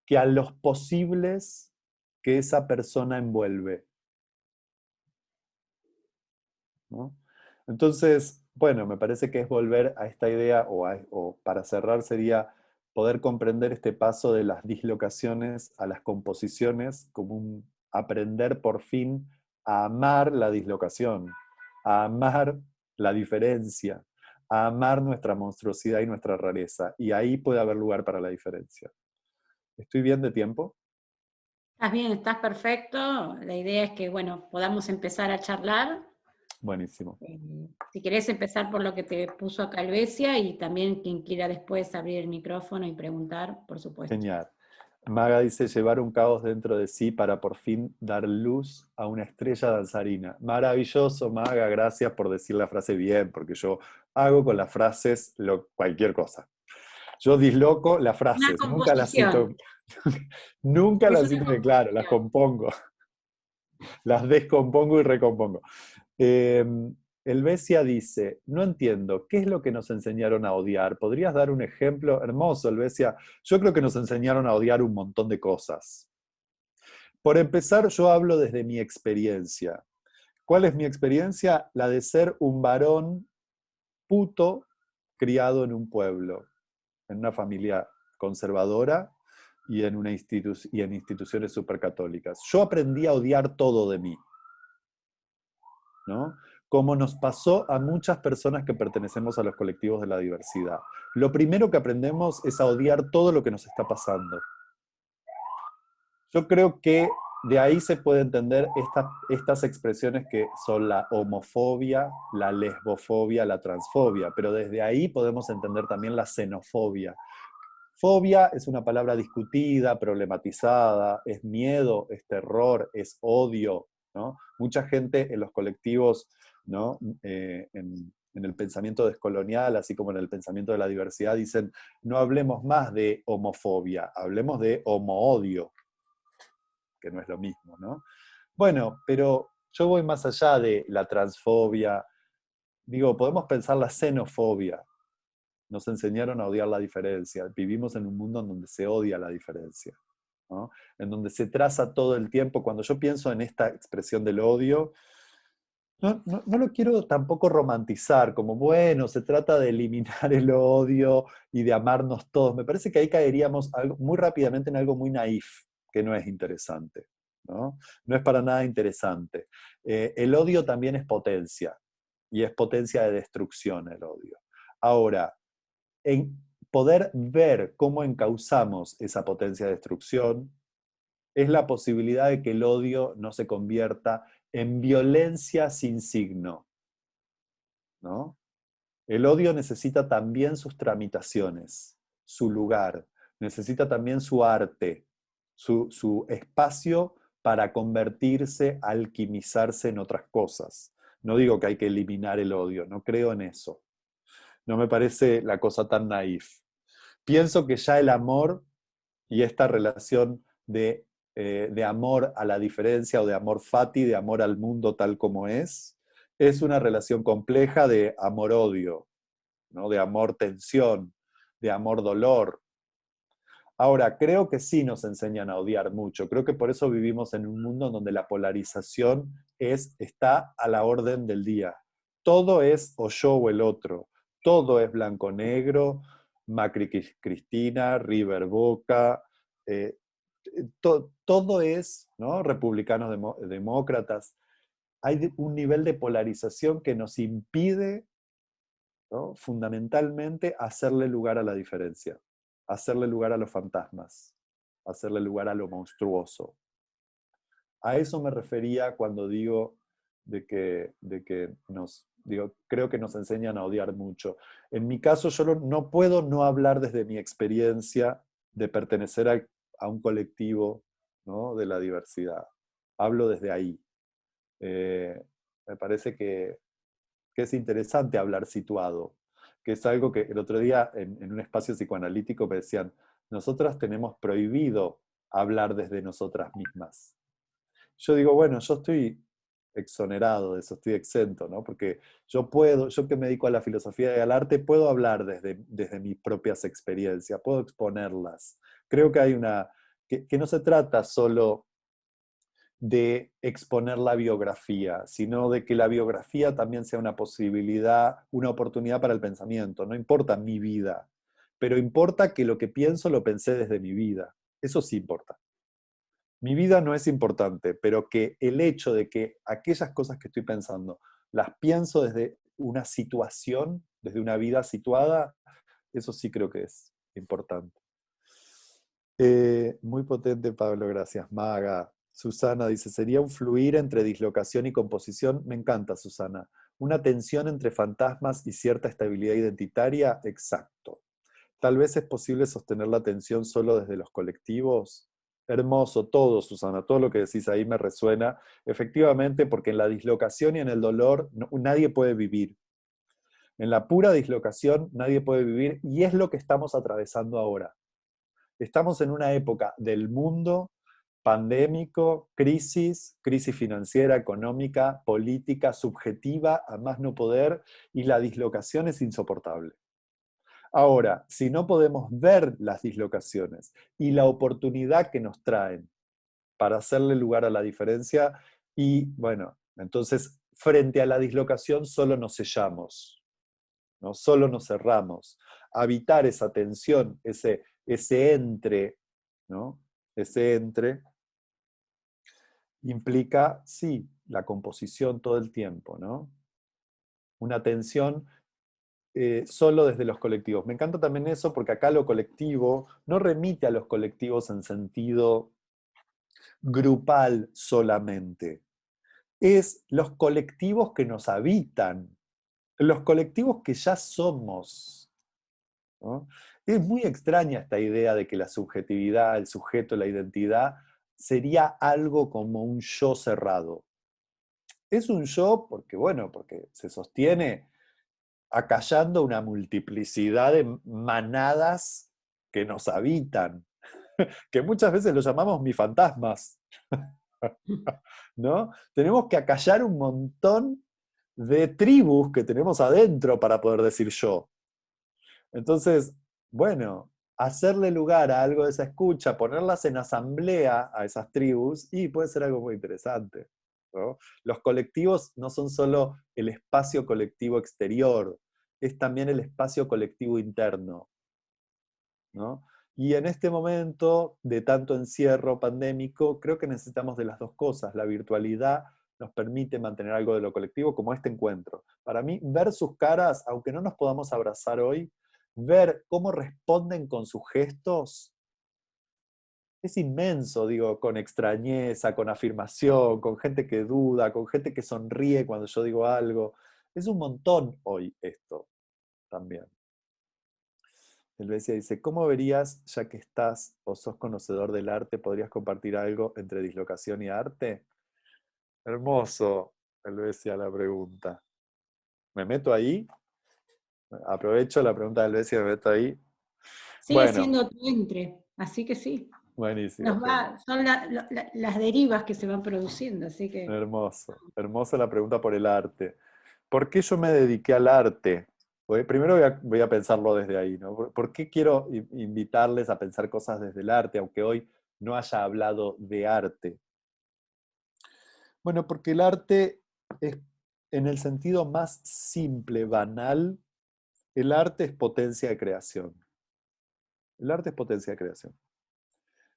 que a los posibles que esa persona envuelve, ¿no? Entonces, bueno, me parece que es volver a esta idea, o para cerrar sería poder comprender este paso de las dislocaciones a las composiciones como un aprender por fin a amar la dislocación, a amar la diferencia, a amar nuestra monstruosidad y nuestra rareza. Y ahí puede haber lugar para la diferencia. ¿Estoy bien de tiempo? Estás bien, estás perfecto. La idea es que, bueno, podamos empezar a charlar. Buenísimo. Si querés empezar por lo que te puso acá Helvecia, y también quien quiera después abrir el micrófono y preguntar, por supuesto. Genial. Maga dice llevar un caos dentro de sí para por fin dar luz a una estrella danzarina. Maravilloso, Maga, gracias por decir la frase bien, porque yo hago con las frases cualquier cosa. Yo disloco las Una frases, nunca las cito, composición. nunca Es las una cito de claro, las composición. compongo, las descompongo y recompongo. Helvecia dice, no entiendo, ¿qué es lo que nos enseñaron a odiar? ¿Podrías dar un ejemplo? Hermoso, Helvecia. Yo creo que nos enseñaron a odiar un montón de cosas. Por empezar, yo hablo desde mi experiencia. ¿Cuál es mi experiencia? La de ser un varón puto criado en un pueblo, en una familia conservadora y en instituciones supercatólicas. Yo aprendí a odiar todo de mí, ¿no? Como nos pasó a muchas personas que pertenecemos a los colectivos de la diversidad. Lo primero que aprendemos es a odiar todo lo que nos está pasando. Yo creo que de ahí se puede entender estas expresiones que son la homofobia, la lesbofobia, la transfobia, pero desde ahí podemos entender también la xenofobia. Fobia es una palabra discutida, problematizada, es miedo, es terror, es odio, ¿no? Mucha gente en los colectivos, ¿no? En el pensamiento descolonial, así como en el pensamiento de la diversidad, dicen, no hablemos más de homofobia, hablemos de homoodio, que no es lo mismo, ¿no? Bueno, pero yo voy más allá de la transfobia. Digo, podemos pensar la xenofobia. Nos enseñaron a odiar la diferencia. Vivimos en un mundo en donde se odia la diferencia, ¿no? En donde se traza todo el tiempo. Cuando yo pienso en esta expresión del odio, no lo quiero tampoco romantizar, como, bueno, se trata de eliminar el odio y de amarnos todos. Me parece que ahí caeríamos muy rápidamente en algo muy naif, que no es interesante, ¿no? No es para nada interesante. El odio también es potencia, y es potencia de destrucción el odio. Ahora, en poder ver cómo encauzamos esa potencia de destrucción, es la posibilidad de que el odio no se convierta en violencia sin signo, ¿no? El odio necesita también sus tramitaciones, su lugar, necesita también su arte, su espacio para convertirse, alquimizarse en otras cosas. No digo que hay que eliminar el odio, no creo en eso. No me parece la cosa tan naif. Pienso que ya el amor y esta relación de amor a la diferencia o de amor fati, de amor al mundo tal como es una relación compleja de amor-odio, ¿no? De amor-tensión, de amor-dolor. Ahora, creo que sí nos enseñan a odiar mucho. Creo que por eso vivimos en un mundo donde la polarización está a la orden del día. Todo es o yo o el otro. Todo es blanco-negro, Macri Cristina, River Boca, eh, todo es, ¿no? Republicanos demócratas. Hay un nivel de polarización que nos impide, ¿no? Fundamentalmente hacerle lugar a la diferencia, hacerle lugar a los fantasmas, hacerle lugar a lo monstruoso. A eso me refería cuando digo creo que nos enseñan a odiar mucho. En mi caso, yo no puedo no hablar desde mi experiencia de pertenecer a un colectivo, ¿no? De la diversidad. Hablo desde ahí. Me parece que es interesante hablar situado, que es algo que el otro día en un espacio psicoanalítico me decían, nosotras tenemos prohibido hablar desde nosotras mismas. Yo digo, bueno, yo estoy exonerado de eso, estoy exento, ¿no? Porque yo que me dedico a la filosofía y al arte, puedo hablar desde mis propias experiencias, puedo exponerlas. Creo que que no se trata solo de exponer la biografía, sino de que la biografía también sea una posibilidad, una oportunidad para el pensamiento. No importa mi vida, pero importa que lo que pienso lo pensé desde mi vida. Eso sí importa. Mi vida no es importante, pero que el hecho de que aquellas cosas que estoy pensando las pienso desde una situación, desde una vida situada, eso sí creo que es importante. Muy potente, Pablo, gracias. Maga. Susana dice, sería un fluir entre dislocación y composición. Me encanta, Susana. Una tensión entre fantasmas y cierta estabilidad identitaria, exacto. Tal vez es posible sostener la tensión solo desde los colectivos. Hermoso, todo, Susana, todo lo que decís ahí me resuena. Efectivamente, porque en la dislocación y en el dolor nadie puede vivir. En la pura dislocación nadie puede vivir y es lo que estamos atravesando ahora. Estamos en una época del mundo pandémico, crisis financiera, económica, política, subjetiva, a más no poder, y la dislocación es insoportable. Ahora, si no podemos ver las dislocaciones y la oportunidad que nos traen para hacerle lugar a la diferencia, y bueno, entonces frente a la dislocación solo nos sellamos, ¿no? Solo nos cerramos. Habitar esa tensión, ese entre, ¿no? Ese entre implica, sí, la composición todo el tiempo, ¿no? Una tensión solo desde los colectivos. Me encanta también eso porque acá lo colectivo no remite a los colectivos en sentido grupal solamente. Es los colectivos que nos habitan, los colectivos que ya somos, ¿no? Es muy extraña esta idea de que la subjetividad, el sujeto, la identidad, sería algo como un yo cerrado. Es un yo porque, bueno, porque se sostiene acallando una multiplicidad de manadas que nos habitan, que muchas veces los llamamos mis fantasmas, ¿no? Tenemos que acallar un montón de tribus que tenemos adentro para poder decir yo. Entonces, bueno, hacerle lugar a algo de esa escucha, ponerlas en asamblea a esas tribus, y puede ser algo muy interesante, ¿no? Los colectivos no son solo el espacio colectivo exterior, es también el espacio colectivo interno, ¿no? Y en este momento de tanto encierro pandémico, creo que necesitamos de las dos cosas. La virtualidad nos permite mantener algo de lo colectivo, como este encuentro. Para mí, ver sus caras, aunque no nos podamos abrazar hoy, ver cómo responden con sus gestos, es inmenso, digo, con extrañeza, con afirmación, con gente que duda, con gente que sonríe cuando yo digo algo. Es un montón hoy esto también. Helvecia dice, ¿cómo verías, ya que estás o sos conocedor del arte, podrías compartir algo entre dislocación y arte? Hermoso, Helvecia, la pregunta. ¿Me meto ahí? Aprovecho la pregunta de Helvecia, me meto ahí. Sigue Bueno, siendo tu entre, así que sí. buenísimo, genial. Son las derivas que se van produciendo, así que Hermoso, hermosa la pregunta por el arte. ¿Por qué yo me dediqué al arte? Primero voy a pensarlo desde ahí, ¿no? ¿Por qué quiero invitarles a pensar cosas desde el arte, aunque hoy no haya hablado de arte? Bueno, porque el arte es, en el sentido más simple, banal, el arte es potencia de creación. El arte es potencia de creación.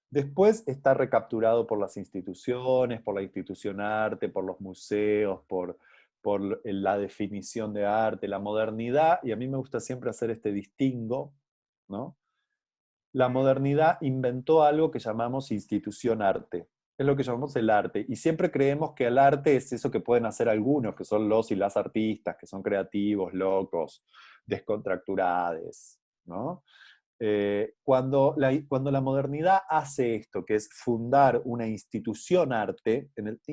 Después está recapturado por las instituciones, por la institución arte, por los museos, por la definición de arte, la modernidad, y a mí me gusta siempre hacer este distingo, ¿no? La modernidad inventó algo que llamamos institución arte. Es lo que llamamos el arte. Y siempre creemos que el arte es eso que pueden hacer algunos, que son los y las artistas, que son creativos, locos, descontracturades, ¿no? Cuando la modernidad hace esto, que es fundar una institución arte,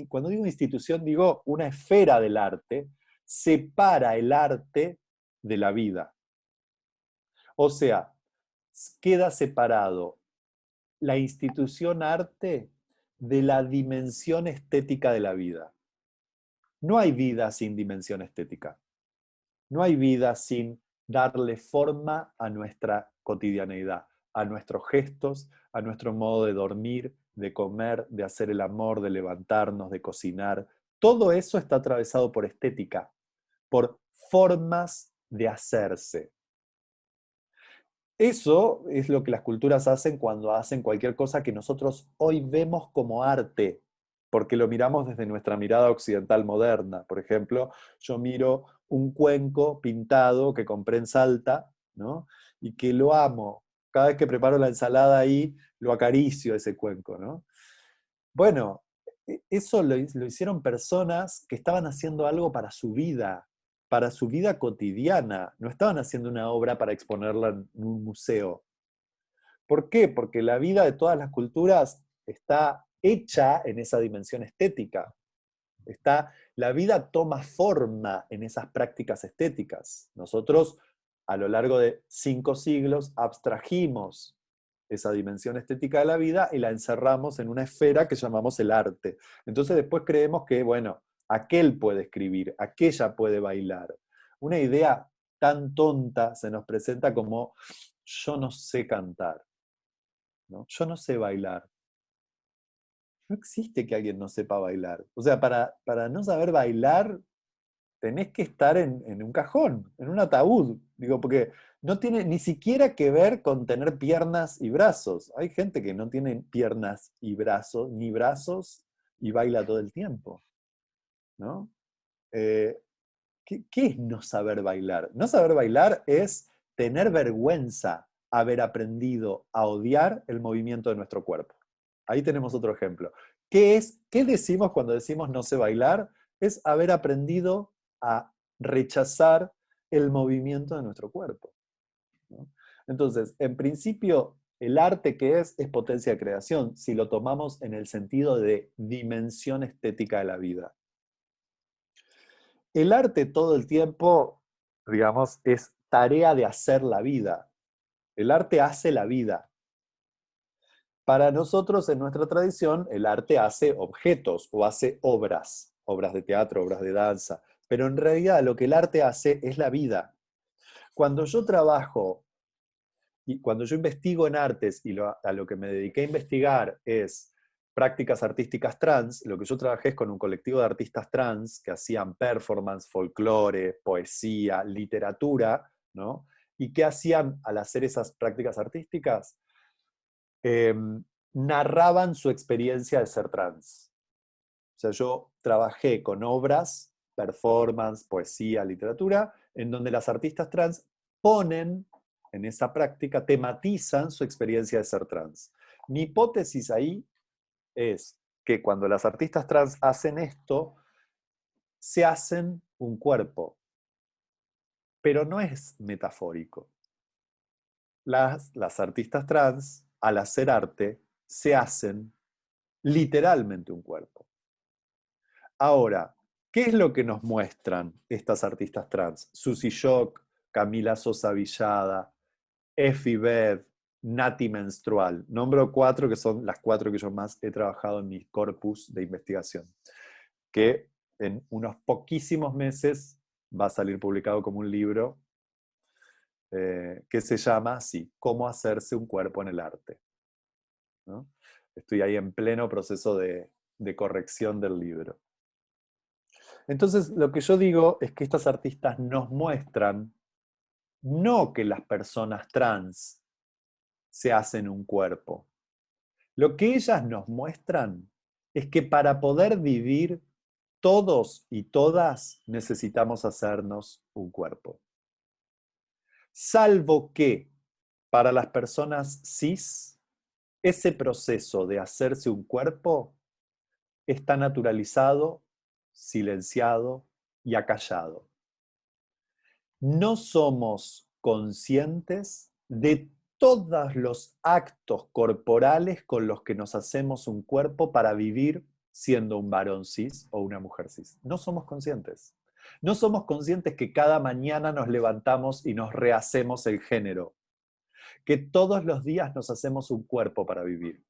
cuando digo institución digo una esfera del arte, separa el arte de la vida. O sea, queda separado la institución arte de la dimensión estética de la vida. No hay vida sin dimensión estética. No hay vida sin darle forma a nuestra cotidianeidad, a nuestros gestos, a nuestro modo de dormir, de comer, de hacer el amor, de levantarnos, de cocinar. Todo eso está atravesado por estética, por formas de hacerse. Eso es lo que las culturas hacen cuando hacen cualquier cosa que nosotros hoy vemos como arte, porque lo miramos desde nuestra mirada occidental moderna. Por ejemplo, yo miro un cuenco pintado que compré en Salta, ¿no? Y que lo amo. Cada vez que preparo la ensalada ahí, lo acaricio ese cuenco, ¿no? Bueno, eso lo hicieron personas que estaban haciendo algo para su vida cotidiana. No estaban haciendo una obra para exponerla en un museo. ¿Por qué? Porque la vida de todas las culturas está hecha en esa dimensión estética. La vida toma forma en esas prácticas estéticas. Nosotros, a lo largo de 5 siglos, abstrajimos esa dimensión estética de la vida y la encerramos en una esfera que llamamos el arte. Entonces después creemos que, bueno, aquel puede escribir, aquella puede bailar. Una idea tan tonta se nos presenta como yo no sé cantar, ¿no? Yo no sé bailar. No existe que alguien no sepa bailar. O sea, para no saber bailar, tenés que estar en un cajón, en un ataúd. Digo, porque no tiene ni siquiera que ver con tener piernas y brazos. Hay gente que no tiene piernas y brazos, ni brazos, y baila todo el tiempo, ¿no? Eh, ¿qué es no saber bailar? No saber bailar es tener vergüenza haber aprendido a odiar el movimiento de nuestro cuerpo. Ahí tenemos otro ejemplo. ¿Qué decimos cuando decimos no sé bailar? Es haber aprendido a rechazar el movimiento de nuestro cuerpo, ¿no? Entonces, en principio, el arte que es potencia de creación, si lo tomamos en el sentido de dimensión estética de la vida. El arte todo el tiempo, digamos, es tarea de hacer la vida. El arte hace la vida. Para nosotros, en nuestra tradición, el arte hace objetos o hace obras, obras de teatro, obras de danza, pero en realidad lo que el arte hace es la vida. Cuando yo trabajo y cuando yo investigo en artes y a lo que me dediqué a investigar es prácticas artísticas trans, lo que yo trabajé es con un colectivo de artistas trans que hacían performance, folclore, poesía, literatura, ¿no? ¿Y qué hacían al hacer esas prácticas artísticas? Eh, Narraban su experiencia de ser trans. O sea, yo trabajé con obras, performance, poesía, literatura, en donde las artistas trans ponen en esa práctica, tematizan su experiencia de ser trans. Mi hipótesis ahí es que cuando las artistas trans hacen esto, se hacen un cuerpo, pero no es metafórico. Las artistas trans, al hacer arte, se hacen literalmente un cuerpo. Ahora, ¿qué es lo que nos muestran estas artistas trans? Susy Shock, Camila Sosa Villada, Effie Bed, Nati Menstrual. Nombro 4 que son las 4 que yo más he trabajado en mi corpus de investigación, que en unos poquísimos meses va a salir publicado como un libro que se llama así, Cómo hacerse un cuerpo en el arte, ¿no? Estoy ahí en pleno proceso de corrección del libro. Entonces, lo que yo digo es que estas artistas nos muestran no que las personas trans se hacen un cuerpo. Lo que ellas nos muestran es que para poder vivir, todos y todas necesitamos hacernos un cuerpo. Salvo que para las personas cis, ese proceso de hacerse un cuerpo está naturalizado, silenciado y acallado. No somos conscientes de todos los actos corporales con los que nos hacemos un cuerpo para vivir siendo un varón cis o una mujer cis. No somos conscientes. No somos conscientes que cada mañana nos levantamos y nos rehacemos el género, que todos los días nos hacemos un cuerpo para vivir.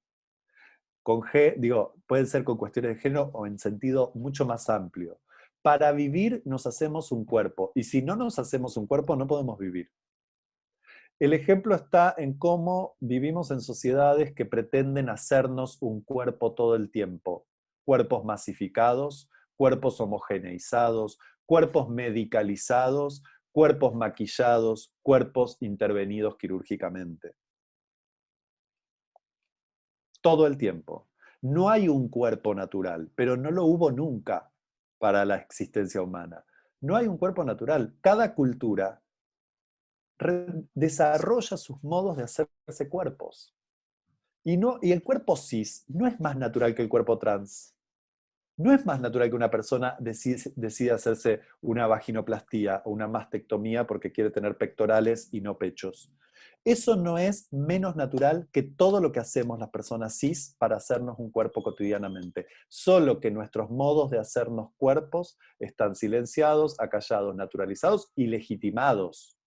Puede ser con cuestiones de género o en sentido mucho más amplio. Para vivir nos hacemos un cuerpo, y si no nos hacemos un cuerpo no podemos vivir. El ejemplo está en cómo vivimos en sociedades que pretenden hacernos un cuerpo todo el tiempo. Cuerpos masificados, cuerpos homogeneizados, cuerpos medicalizados, cuerpos maquillados, cuerpos intervenidos quirúrgicamente. Todo el tiempo. No hay un cuerpo natural, pero no lo hubo nunca para la existencia humana. No hay un cuerpo natural. Cada cultura desarrolla sus modos de hacerse cuerpos. Y el cuerpo cis no es más natural que el cuerpo trans. No es más natural que una persona decida hacerse una vaginoplastía o una mastectomía porque quiere tener pectorales y no pechos. Eso no es menos natural que todo lo que hacemos las personas cis para hacernos un cuerpo cotidianamente. Solo que nuestros modos de hacernos cuerpos están silenciados, acallados, naturalizados y legitimados.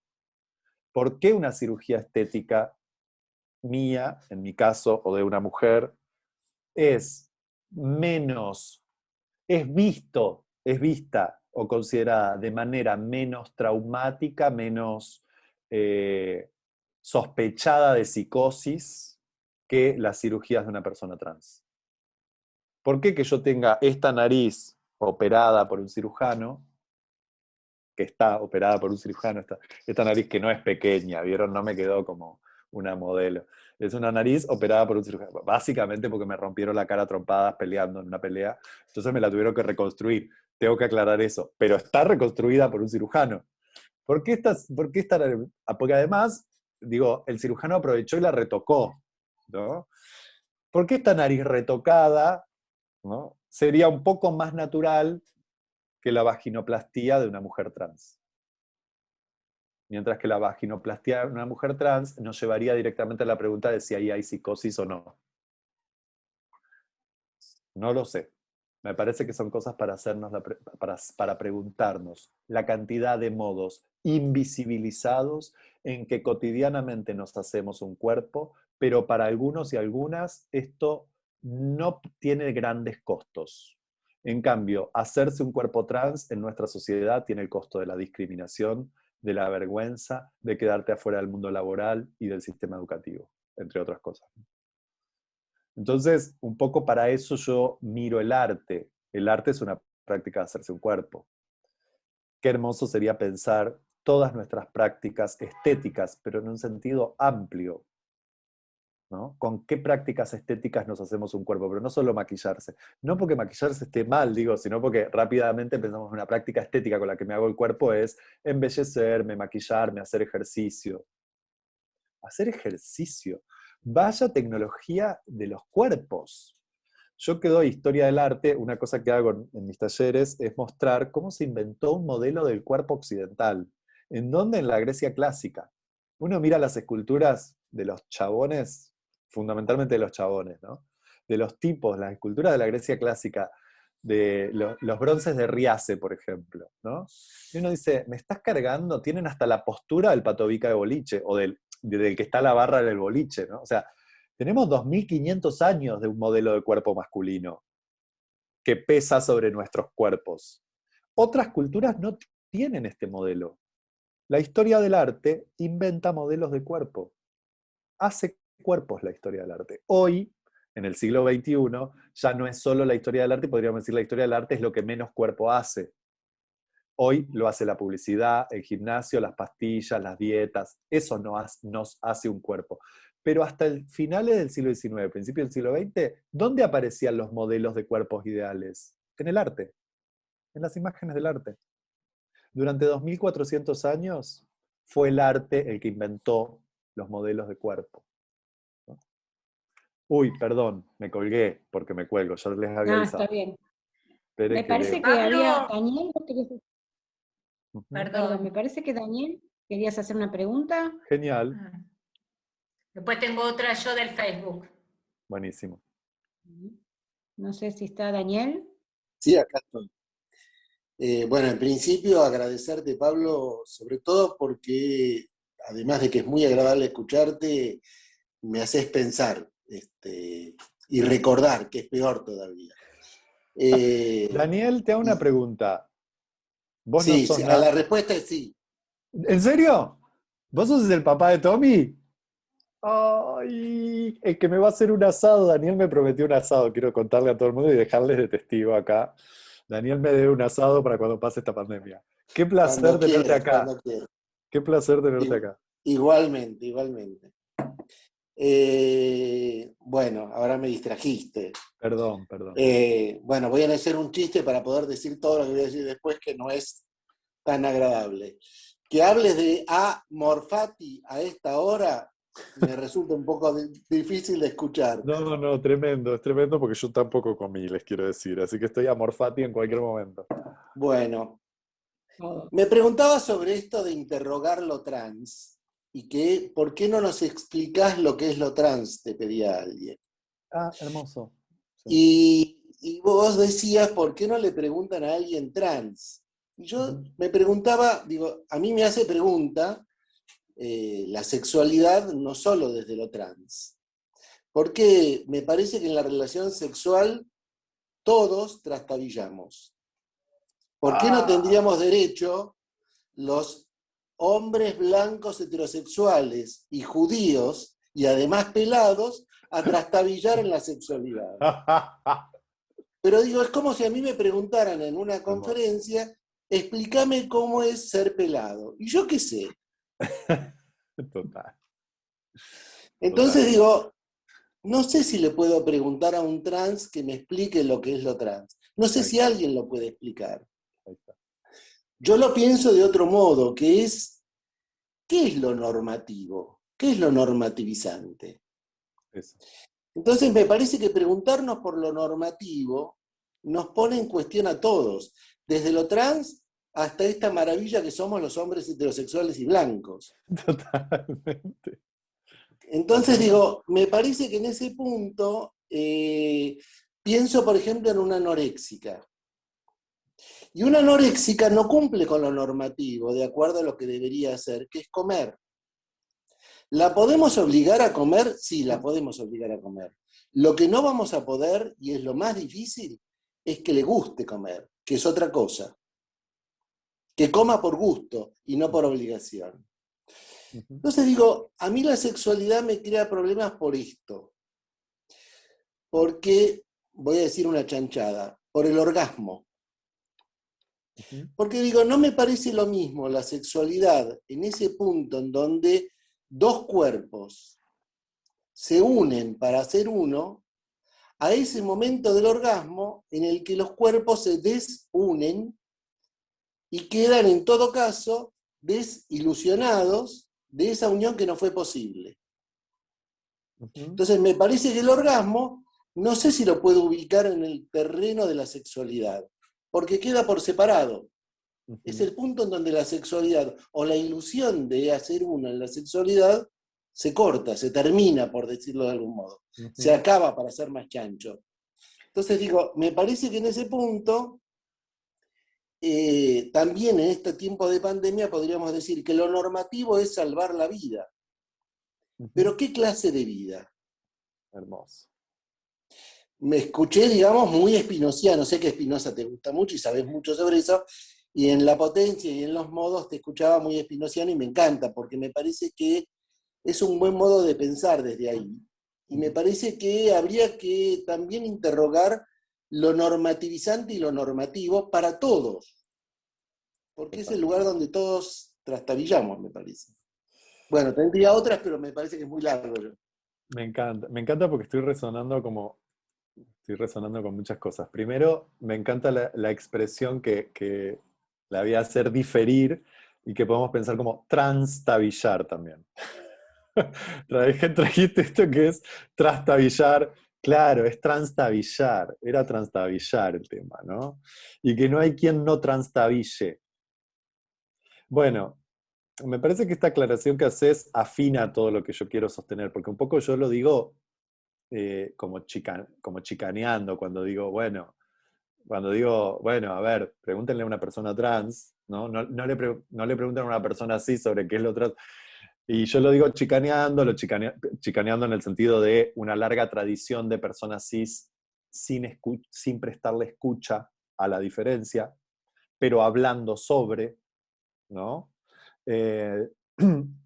¿Por qué una cirugía estética mía, en mi caso, o de una mujer, es menos, es vista o considerada de manera menos traumática, menos sospechada de psicosis que las cirugías de una persona trans? ¿Por qué que yo tenga esta nariz operada por un cirujano, que está operada por un cirujano, esta nariz que no es pequeña, ¿vieron? No me quedó como una modelo. Es una nariz operada por un cirujano, básicamente porque me rompieron la cara a trompadas peleando en una pelea, entonces me la tuvieron que reconstruir. Tengo que aclarar eso, pero está reconstruida por un cirujano. Porque además, digo, el cirujano aprovechó y la retocó, ¿no? ¿Por qué esta nariz retocada ¿no? Sería un poco más natural que la vaginoplastía de una mujer trans. Mientras que la vaginoplastia de una mujer trans nos llevaría directamente a la pregunta de si ahí hay psicosis o no. No lo sé. Me parece que son cosas para hacernos para preguntarnos la cantidad de modos invisibilizados en que cotidianamente nos hacemos un cuerpo, pero para algunos y algunas esto no tiene grandes costos. En cambio, hacerse un cuerpo trans en nuestra sociedad tiene el costo de la discriminación, de la vergüenza, de quedarte afuera del mundo laboral y del sistema educativo, entre otras cosas. Entonces, un poco para eso yo miro el arte. El arte es una práctica de hacerse un cuerpo. Qué hermoso sería pensar todas nuestras prácticas estéticas, pero en un sentido amplio, ¿no? ¿Con qué prácticas estéticas nos hacemos un cuerpo? Pero no solo maquillarse. No porque maquillarse esté mal, digo, sino porque rápidamente pensamos en una práctica estética con la que me hago el cuerpo es embellecerme, maquillarme, hacer ejercicio. Hacer ejercicio. Vaya tecnología de los cuerpos. Yo que doy historia del arte, una cosa que hago en mis talleres es mostrar cómo se inventó un modelo del cuerpo occidental. ¿En dónde? En la Grecia clásica. Uno mira las esculturas de los chabones, fundamentalmente de los chabones, ¿no? De los tipos, las esculturas de la Grecia clásica, de los bronces de Riace, por ejemplo, ¿no? Y uno dice, me estás cargando, tienen hasta la postura del patobica de boliche, o del que está la barra del boliche, ¿no? O sea, tenemos 2500 años de un modelo de cuerpo masculino que pesa sobre nuestros cuerpos. Otras culturas no tienen este modelo. La historia del arte inventa modelos de cuerpo. Hace cuerpos la historia del arte. Hoy, en el siglo XXI, ya no es solo la historia del arte, podríamos decir la historia del arte es lo que menos cuerpo hace. Hoy lo hace la publicidad, el gimnasio, las pastillas, las dietas. Eso nos hace un cuerpo. Pero hasta el finales del siglo XIX, principio del siglo XX, ¿dónde aparecían los modelos de cuerpos ideales? En el arte, en las imágenes del arte. Durante 2400 años fue el arte el que inventó los modelos de cuerpo. ¿No? Uy, perdón, me colgué porque me cuelgo, ya les había Ah, está avisado. bien. Esperen Me que parece leo. que había, Pablo, Daniel, Ujú. perdón, me perdón. parece que Daniel, ¿querías hacer una pregunta? Genial, Ah. Después tengo otra yo del Facebook. buenísimo. No sé si está Daniel. Sí, acá estoy. Bueno, en principio agradecerte, Pablo, sobre todo porque, además de que es muy agradable escucharte, me haces pensar y recordar, que es peor todavía. Daniel, te hago una Y, pregunta. Vos no sí, sos a nada. la respuesta es sí. ¿En serio? ¿Vos sos el papá de Tommy? Ay, el que me va a hacer un asado, Daniel me prometió un asado, quiero contarle a todo el mundo y dejarles de testigo acá. Daniel me debe un asado para cuando pase esta pandemia. Qué placer Cuando tenerte quieras, acá. cuando quieras. Qué placer tenerte I- acá. Igualmente, igualmente. Bueno, ahora me distrajiste. Perdón, perdón. Bueno, voy a hacer un chiste para poder decir todo lo que voy a decir después, que no es tan agradable. Que hables de A. Morfati a esta hora me resulta un poco difícil de escuchar. No, no, tremendo, es tremendo porque yo tampoco comí, les quiero decir. Así que estoy amorfati en cualquier momento. Bueno, Oh, me preguntaba sobre esto de interrogar lo trans y que, ¿por qué no nos explicás lo que es lo trans? Te pedía alguien. Ah, hermoso. Sí. Y vos decías, ¿por qué no le preguntan a alguien trans? Y yo Ujú. me preguntaba, digo, a mí me hace pregunta la sexualidad no solo desde lo trans. Porque me parece que en la relación sexual todos trastabillamos. ¿Por qué no Ah, tendríamos derecho los hombres blancos heterosexuales y judíos, y además pelados, a trastabillar en la sexualidad? Pero digo, es como si a mí me preguntaran en una hermoso. conferencia, explícame cómo es ser pelado. Y yo qué sé. Total, Entonces total. digo, no sé si le puedo preguntar a un trans que me explique lo que es lo trans. No sé Ahí si está, alguien lo puede explicar. ahí está. Yo lo pienso de otro modo, que es, ¿qué es lo normativo? ¿Qué es lo normativizante? Eso. Entonces me parece que preguntarnos por lo normativo nos pone en cuestión a todos, desde lo trans hasta esta maravilla que somos los hombres heterosexuales y blancos. Totalmente. Entonces digo, me parece que en ese punto pienso, por ejemplo, en una anoréxica. Y una anoréxica no cumple con lo normativo, de acuerdo a lo que debería hacer, que es comer. ¿La podemos obligar a comer? Sí, la podemos obligar a comer. Lo que no vamos a poder, y es lo más difícil, es que le guste comer, que es otra cosa. Que coma por gusto y no por obligación. Entonces digo, a mí la sexualidad me crea problemas por esto. Porque, voy a decir una chanchada, por el orgasmo. Porque digo, no me parece lo mismo la sexualidad en ese punto en donde dos cuerpos se unen para hacer uno, a ese momento del orgasmo en el que los cuerpos se desunen y quedan en todo caso desilusionados de esa unión que no fue posible. Entonces me parece que el orgasmo, no sé si lo puedo ubicar en el terreno de la sexualidad, porque queda por separado. Es el punto en donde la sexualidad o la ilusión de hacer uno en la sexualidad se corta, se termina, por decirlo de algún modo. Se acaba para ser más chancho. Entonces digo, me parece que en ese punto, también en este tiempo de pandemia podríamos decir que lo normativo es salvar la vida. Pero ¿qué clase de vida? Hermoso. Me escuché, digamos, muy espinociano. Sé que Spinoza te gusta mucho y sabes mucho sobre eso. Y en la potencia y en los modos te escuchaba muy espinociano y me encanta, porque me parece que es un buen modo de pensar desde ahí. Y me parece que habría que también interrogar lo normativizante y lo normativo para todos, porque es el lugar donde todos trastabillamos, me parece. Bueno, tendría otras, pero me parece que es muy largo. Me encanta porque estoy resonando con muchas cosas. Primero, me encanta la expresión que la voy a hacer diferir y que podemos pensar como transtabillar también. Trajiste esto que es trastabillar. Claro, es transtabillar. Era transtabillar el tema, ¿no? Y que no hay quien no transtabille. Bueno, me parece que esta aclaración que haces afina todo lo que yo quiero sostener, porque un poco yo lo digo como chicaneando, cuando digo, bueno, a ver, pregúntenle a una persona trans, ¿no? No le pregunten a una persona así sobre qué es lo trans. Y yo lo digo chicaneando en el sentido de una larga tradición de personas cis sin prestarle escucha a la diferencia, pero hablando sobre, ¿no? Eh,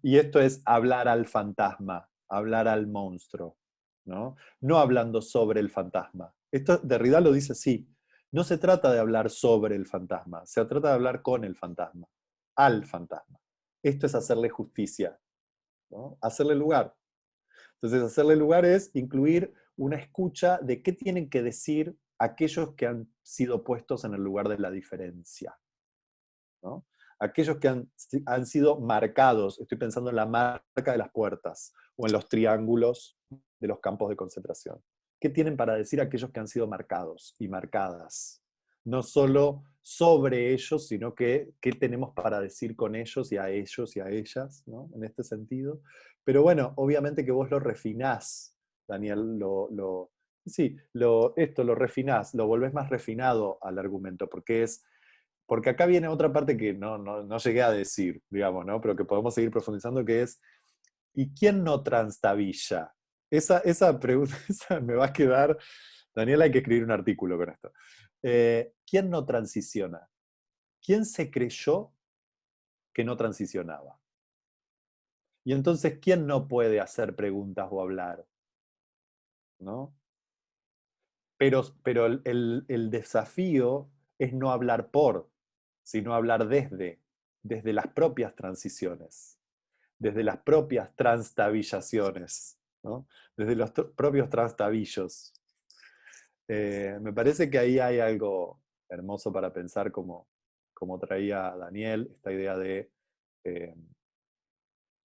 y esto es hablar al fantasma, hablar al monstruo, ¿no? No hablando sobre el fantasma. Esto Derrida lo dice así. No se trata de hablar sobre el fantasma, se trata de hablar con el fantasma, al fantasma. Esto es hacerle justicia, ¿no? Hacerle lugar. Entonces, hacerle lugar es incluir una escucha de qué tienen que decir aquellos que han sido puestos en el lugar de la diferencia, ¿no? Aquellos que han sido marcados, estoy pensando en la marca de las puertas o en los triángulos de los campos de concentración. ¿Qué tienen para decir aquellos que han sido marcados y marcadas? No solo sobre ellos, sino que qué tenemos para decir con ellos y a ellas, ¿no? En este sentido. Pero bueno, obviamente que vos lo refinás, Daniel, esto lo refinás, lo volvés más refinado al argumento, porque acá viene otra parte que no llegué a decir, digamos, ¿no? Pero que podemos seguir profundizando, que es, ¿y quién no transtabilla? Esa pregunta esa me va a quedar, Daniel, hay que escribir un artículo con esto. ¿Quién no transiciona? ¿Quién se creyó que no transicionaba? Y entonces, ¿quién no puede hacer preguntas o hablar? ¿No? Pero el desafío es no hablar por, sino hablar desde las propias transiciones, desde las propias transtabillaciones, ¿no? Desde los propios transtabillos. Me parece que ahí hay algo hermoso para pensar como traía Daniel, esta idea de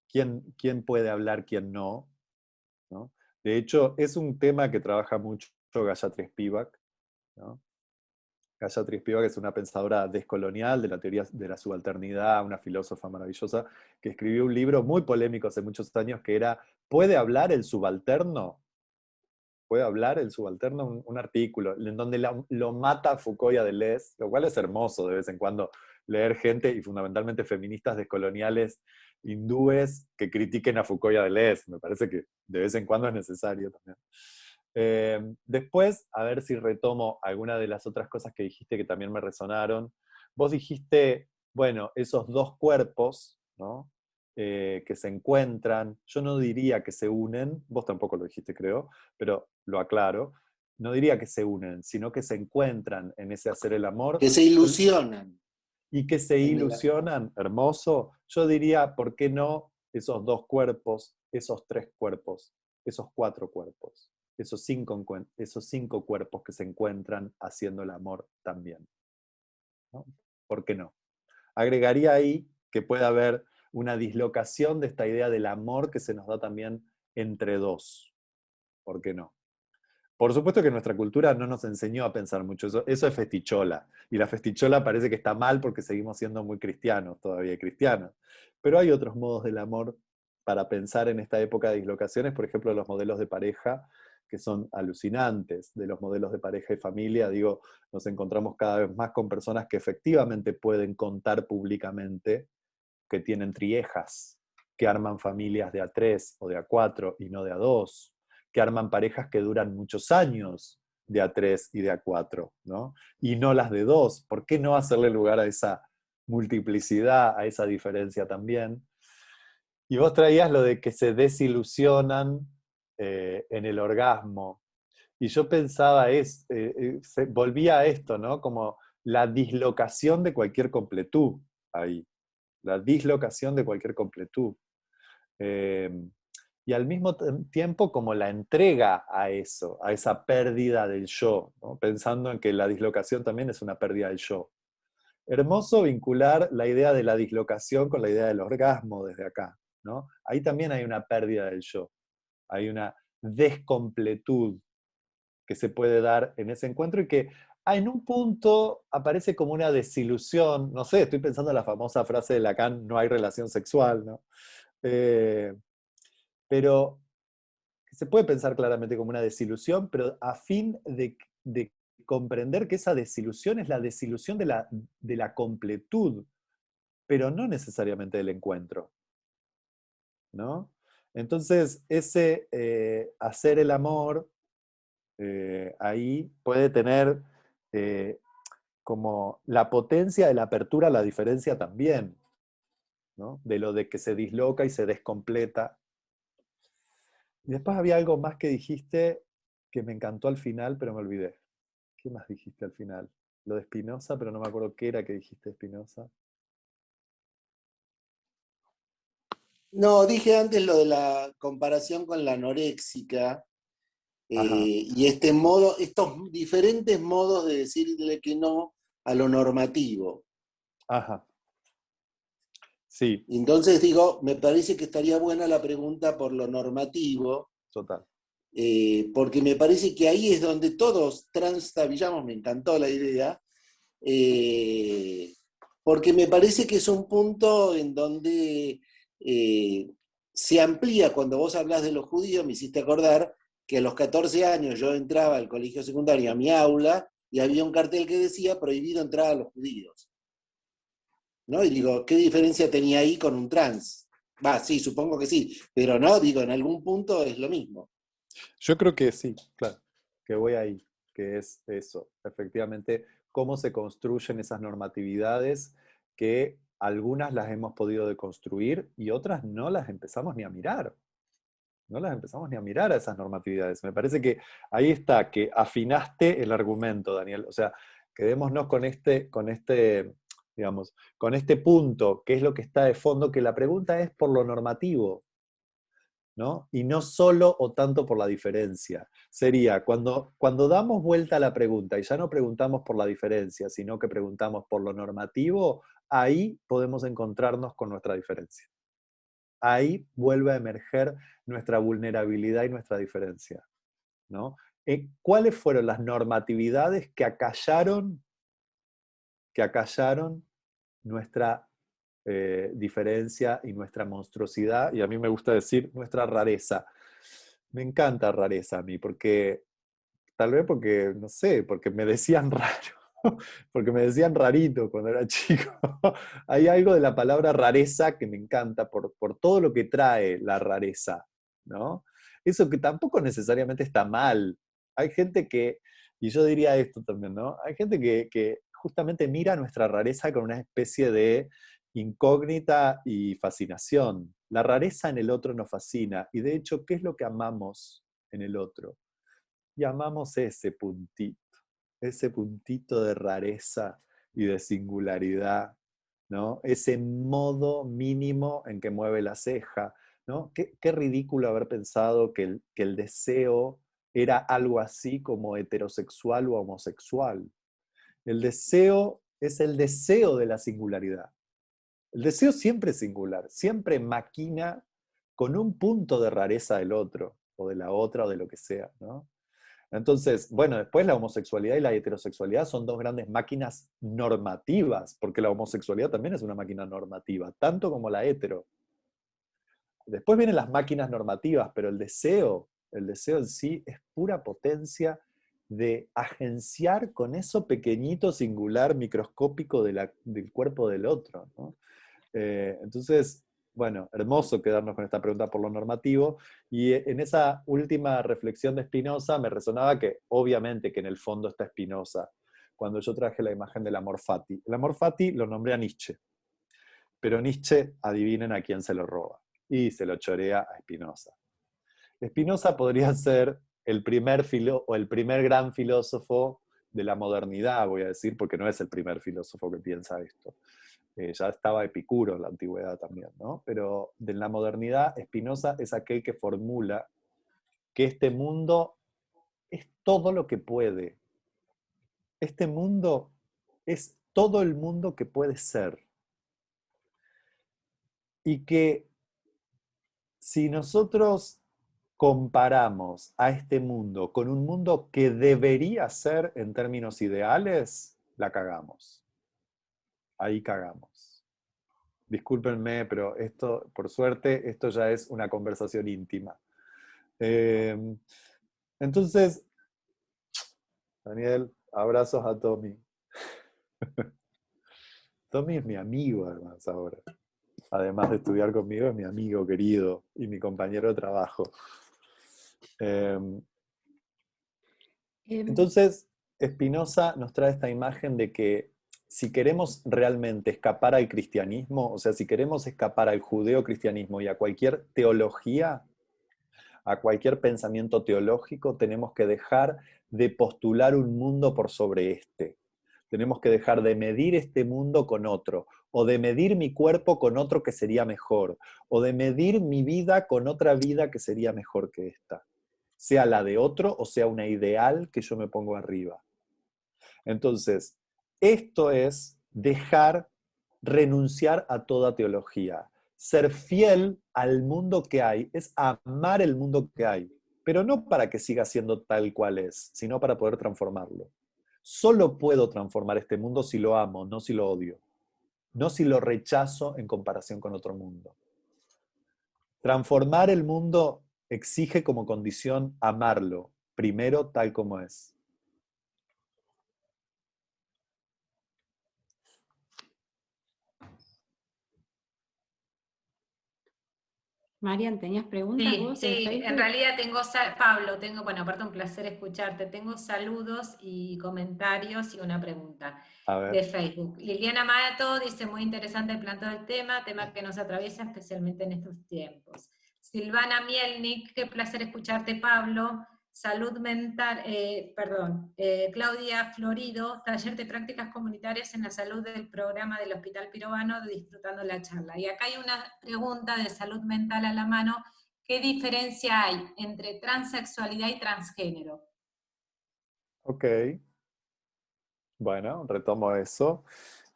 quién puede hablar, quién no, ¿no? De hecho, es un tema que trabaja mucho Gayatri Spivak, ¿no? Gayatri Spivak es una pensadora descolonial de la teoría de la subalternidad, una filósofa maravillosa, que escribió un libro muy polémico hace muchos años que era ¿Puede hablar el subalterno? ¿Puede hablar el subalterno? Un artículo en donde lo mata Foucault y a Deleuze, lo cual es hermoso de vez en cuando leer gente, y fundamentalmente feministas descoloniales hindúes, que critiquen a Foucault y a Deleuze. Me parece que de vez en cuando es necesario también. Después, a ver si retomo alguna de las otras cosas que dijiste que también me resonaron. Vos dijiste, bueno, esos dos cuerpos, ¿no? Que se encuentran, yo no diría que se unen, vos tampoco lo dijiste creo, pero lo aclaro, no diría que se unen, sino que se encuentran en ese hacer el amor. Que se ilusionan Y que se en el amor. ilusionan, hermoso. Yo diría, ¿por qué no esos dos cuerpos, esos tres cuerpos, esos cuatro cuerpos, esos cinco cuerpos que se encuentran haciendo el amor también? ¿No? ¿Por qué no? Agregaría ahí que puede haber una dislocación de esta idea del amor que se nos da también entre dos. ¿Por qué no? Por supuesto que nuestra cultura no nos enseñó a pensar mucho eso. Eso es festichola. Y la festichola parece que está mal porque seguimos siendo muy cristianos, todavía cristianos. Pero hay otros modos del amor para pensar en esta época de dislocaciones, por ejemplo, los modelos de pareja, que son alucinantes. De los modelos de pareja y familia, digo, nos encontramos cada vez más con personas que efectivamente pueden contar públicamente que tienen triejas, que arman familias de a tres o de a cuatro y no de a dos, que arman parejas que duran muchos años de a tres y de a cuatro, ¿no? Y no las de dos. ¿Por qué no hacerle lugar a esa multiplicidad, a esa diferencia también? Y vos traías lo de que se desilusionan en el orgasmo. Y yo pensaba, volvía a esto, ¿no? Como la dislocación de cualquier completud ahí. La dislocación de cualquier completud. Eh, y al mismo tiempo como la entrega a eso, a esa pérdida del yo, ¿no? Pensando en que la dislocación también es una pérdida del yo. Hermoso vincular la idea de la dislocación con la idea del orgasmo desde acá, ¿no? Ahí también hay una pérdida del yo, hay una descompletud que se puede dar en ese encuentro y que en un punto aparece como una desilusión, no sé, estoy pensando en la famosa frase de Lacan, no hay relación sexual, ¿no? Eh, pero se puede pensar claramente como una desilusión, pero a fin de comprender que esa desilusión es la desilusión de la completud, pero no necesariamente del encuentro, ¿no? Entonces, ese hacer el amor ahí puede tener eh, como la potencia de la apertura a la diferencia también, ¿no? De lo de que se disloca y se descompleta. Y después había algo más que dijiste que me encantó al final, pero me olvidé. ¿Qué más dijiste al final? Lo de Spinoza, pero no me acuerdo qué era que dijiste de Spinoza. No, dije antes lo de la comparación con la anoréxica, Ajá, y este modo, estos diferentes modos de decirle que no a lo normativo. ajá. Sí, Entonces digo, me parece que estaría buena la pregunta por lo normativo, total. porque me parece que ahí es donde todos transtabillamos, me encantó la idea, eh, porque me parece que es un punto en donde se amplía, cuando vos hablas de los judíos, me hiciste acordar que a los 14 años yo entraba al colegio secundario, a mi aula, y había un cartel que decía prohibido entrar a los judíos. ¿No? Y digo, ¿qué diferencia tenía ahí con un trans? Va, sí, supongo que sí, pero no, digo, en algún punto es lo mismo. Yo creo que sí, claro, que voy ahí, que es eso, efectivamente, cómo se construyen esas normatividades que algunas las hemos podido deconstruir y otras no las empezamos ni a mirar. No las empezamos ni a mirar a esas normatividades. Me parece que ahí está, que afinaste el argumento, Daniel. O sea, quedémonos digamos, con este punto, que es lo que está de fondo, que la pregunta es por lo normativo, ¿no? Y no solo o tanto por la diferencia. Sería, cuando damos vuelta a la pregunta y ya no preguntamos por la diferencia, sino que preguntamos por lo normativo, ahí podemos encontrarnos con nuestra diferencia. ahí vuelve a emerger nuestra vulnerabilidad y nuestra diferencia, ¿no? ¿Cuáles fueron las normatividades que acallaron nuestra diferencia y nuestra monstruosidad? Y a mí me gusta decir nuestra rareza. Me encanta rareza a mí, porque tal vez porque, no sé, porque me decían raro, porque me decían rarito cuando era chico. Hay algo de la palabra rareza que me encanta por todo lo que trae la rareza, ¿no? Eso que tampoco necesariamente está mal. Hay gente que, y yo diría esto también, ¿no? Hay gente que justamente mira nuestra rareza con una especie de incógnita y fascinación. La rareza en el otro nos fascina, y de hecho, ¿qué es lo que amamos en el otro? Y amamos ese puntito de rareza y de singularidad, ¿no? Ese modo mínimo en que mueve la ceja, ¿no? Qué ridículo haber pensado que el deseo era algo así como heterosexual o homosexual. El deseo es el deseo de la singularidad. El deseo siempre es singular, siempre maquina con un punto de rareza del otro, o de la otra, o de lo que sea, ¿no? Entonces, bueno, después la homosexualidad y la heterosexualidad son dos grandes máquinas normativas, porque la homosexualidad también es una máquina normativa, tanto como la hetero. Después vienen las máquinas normativas, pero el deseo en sí es pura potencia de agenciar con eso pequeñito, singular, microscópico del cuerpo del otro, ¿no? Entonces, bueno, hermoso quedarnos con esta pregunta por lo normativo, y en esa última reflexión de Spinoza me resonaba que obviamente que en el fondo está Spinoza, cuando yo traje la imagen del amor fati. El amor fati lo nombré a Nietzsche, pero Nietzsche, adivinen a quién se lo roba, y se lo chorea a Spinoza. Spinoza podría ser el primer gran filósofo de la modernidad, voy a decir, porque no es el primer filósofo que piensa esto. Ya estaba Epicuro en la antigüedad también, ¿no? Pero de la modernidad, Spinoza es aquel que formula que este mundo es todo lo que puede. Este mundo es todo el mundo que puede ser. Y que si nosotros comparamos a este mundo con un mundo que debería ser en términos ideales, la cagamos. Ahí cagamos. Discúlpenme, pero esto, por suerte, esto ya es una conversación íntima. Entonces, Daniel, abrazos a Tommy. Tommy es mi amigo, además, ahora. Además de estudiar conmigo, es mi amigo querido y mi compañero de trabajo. Entonces, Spinoza nos trae esta imagen de que si queremos realmente escapar al cristianismo, o sea, si queremos escapar al judeocristianismo y a cualquier teología, a cualquier pensamiento teológico, tenemos que dejar de postular un mundo por sobre este. Tenemos que dejar de medir este mundo con otro, o de medir mi cuerpo con otro que sería mejor, o de medir mi vida con otra vida que sería mejor que esta, sea la de otro o sea una ideal que yo me pongo arriba. Entonces, esto es renunciar a toda teología. Ser fiel al mundo que hay es amar el mundo que hay, pero no para que siga siendo tal cual es, sino para poder transformarlo. Solo puedo transformar este mundo si lo amo, no si lo odio. No si lo rechazo en comparación con otro mundo. Transformar el mundo exige como condición amarlo, primero tal como es. Marian, ¿tenías preguntas Sí, vos en sí, en Facebook? realidad Pablo, bueno, aparte un placer escucharte, tengo saludos y comentarios y una pregunta de Facebook. Liliana Mato dice, muy interesante el planteo del tema que nos atraviesa especialmente en estos tiempos. Silvana Mielnik, qué placer escucharte, Pablo. Salud mental, Claudia Florido, taller de prácticas comunitarias en la salud del programa del Hospital Pirovano, disfrutando la charla. Y acá hay una pregunta de salud mental a la mano. ¿Qué diferencia hay entre transexualidad y transgénero? Ok. Bueno, retomo eso.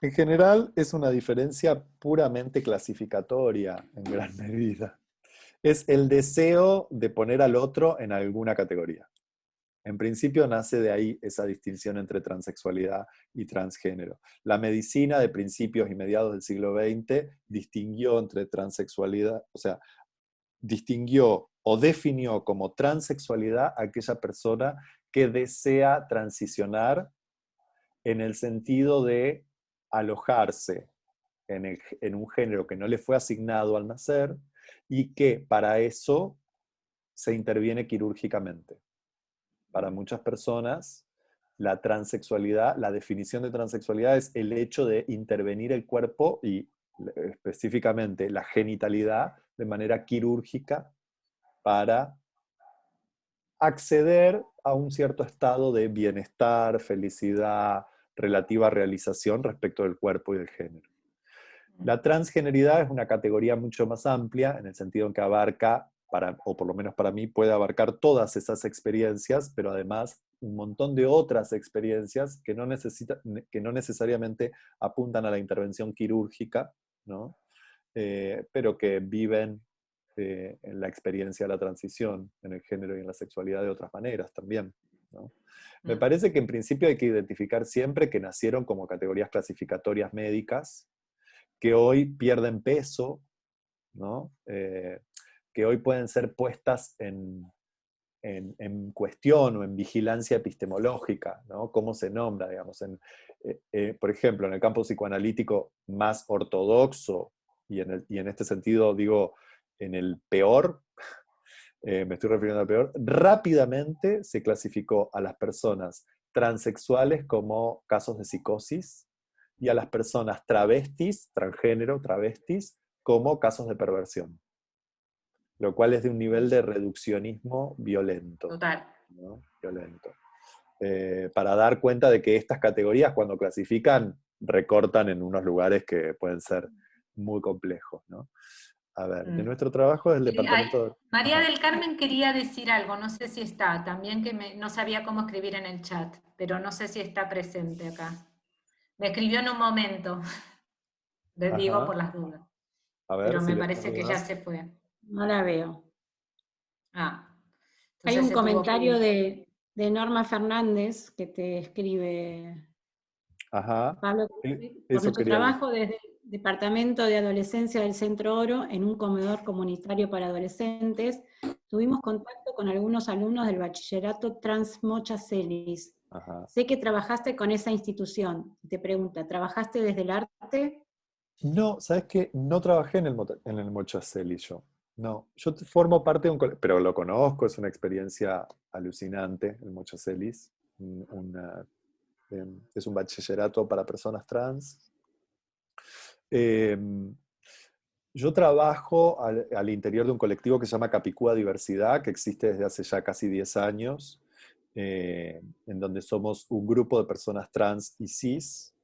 En general es una diferencia puramente clasificatoria en gran medida. Es el deseo de poner al otro en alguna categoría. En principio nace de ahí esa distinción entre transexualidad y transgénero. La medicina de principios y mediados del siglo XX distinguió entre transexualidad, o sea, distinguió o definió como transexualidad a aquella persona que desea transicionar en el sentido de alojarse en un género que no le fue asignado al nacer y que para eso se interviene quirúrgicamente. Para muchas personas, la transexualidad, la definición de transexualidad es el hecho de intervenir el cuerpo y específicamente la genitalidad de manera quirúrgica para acceder a un cierto estado de bienestar, felicidad, relativa realización respecto del cuerpo y del género. La transgeneridad es una categoría mucho más amplia en el sentido en que abarca, o por lo menos para mí, puede abarcar todas esas experiencias, pero además un montón de otras experiencias que no necesariamente apuntan a la intervención quirúrgica, ¿no? Pero que viven en la experiencia de la transición, en el género y en la sexualidad de otras maneras también, ¿no? Me parece que en principio hay que identificar siempre que nacieron como categorías clasificatorias médicas, que hoy pierden peso, ¿no? Que hoy pueden ser puestas en cuestión o en vigilancia epistemológica, ¿no? ¿Cómo se nombra, digamos? Por ejemplo, en el campo psicoanalítico más ortodoxo, y en este sentido digo, en el peor, me estoy refiriendo al peor, rápidamente se clasificó a las personas transexuales como casos de psicosis y a las personas travestis, transgénero, travestis, como casos de perversión. Lo cual es de un nivel de reduccionismo violento. Total. ¿No? Violento. Para dar cuenta de que estas categorías, cuando clasifican, recortan en unos lugares que pueden ser muy complejos, ¿no? A ver, de nuestro trabajo del departamento... María del Carmen quería decir algo, no sé si está, también que no sabía cómo escribir en el chat, pero no sé si está presente acá. Me escribió en un momento, les digo por las dudas. A ver, pero si me le parece que ya se fue. No la veo. Hay un comentario de Norma Fernández que te escribe, Pablo, por nuestro trabajo desde el Departamento de Adolescencia del Centro Oro en un comedor comunitario para adolescentes, tuvimos contacto con algunos alumnos del bachillerato Trans Mocha Celis. Sé que trabajaste con esa institución. Te pregunta, ¿trabajaste desde el arte? No, ¿sabes qué? No trabajé en el Mocha Celis yo. No, yo formo parte de un colegio, pero lo conozco, es una experiencia alucinante, el Mocha Celis. Es un bachillerato para personas trans. Yo trabajo al interior de un colectivo que se llama Capicúa Diversidad, que existe desde hace ya casi 10 años, en donde somos un grupo de personas trans y cis,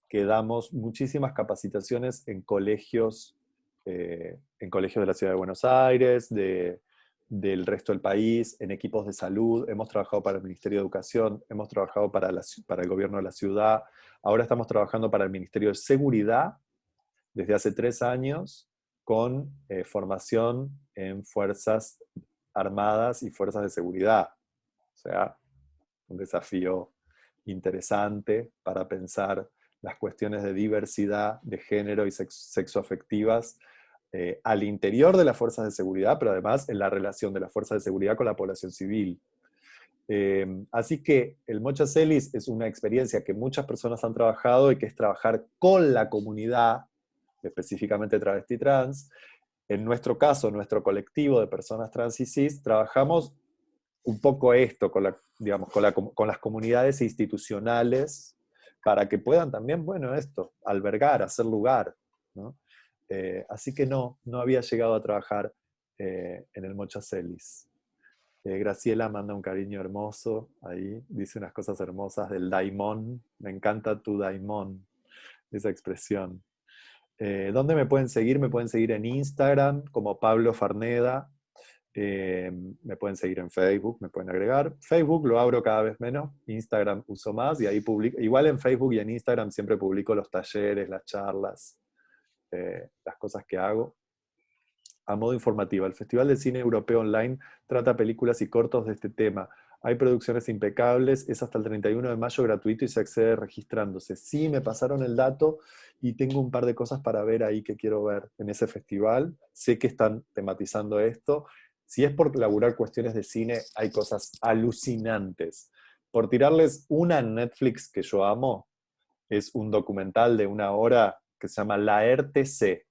que damos muchísimas capacitaciones en colegios de la Ciudad de Buenos Aires, del resto del país, en equipos de salud. Hemos trabajado para el Ministerio de Educación, hemos trabajado para el gobierno de la ciudad, ahora estamos trabajando para el Ministerio de Seguridad desde hace 3 años con formación en Fuerzas Armadas y Fuerzas de Seguridad. O sea, un desafío interesante para pensar las cuestiones de diversidad, de género y sexoafectivas al interior de las fuerzas de seguridad, pero además en la relación de las fuerzas de seguridad con la población civil. Así que el Mocha Celis es una experiencia que muchas personas han trabajado y que es trabajar con la comunidad, específicamente travesti trans. En nuestro caso, nuestro colectivo de personas trans y cis, trabajamos un poco esto con las comunidades institucionales para que puedan también, bueno, albergar, hacer lugar, ¿no? Así que no había llegado a trabajar en el Mocha Celis. Graciela manda un cariño hermoso ahí, dice unas cosas hermosas del daimón. Me encanta tu daimón, esa expresión. ¿Dónde me pueden seguir? Me pueden seguir en Instagram como Pablo Farneda. Me pueden seguir en Facebook, me pueden agregar. Facebook lo abro cada vez menos, Instagram uso más, y ahí publico. Igual en Facebook y en Instagram siempre publico los talleres, las charlas, las cosas que hago. A modo informativo, el Festival de Cine Europeo Online trata películas y cortos de este tema. Hay producciones impecables, es hasta el 31 de mayo gratuito y se accede registrándose. Sí, me pasaron el dato y tengo un par de cosas para ver ahí que quiero ver en ese festival. Sé que están tematizando esto. Si es por laburar cuestiones de cine, hay cosas alucinantes. Por tirarles una en Netflix que yo amo, es un documental de 1 hora que se llama Laerte-C.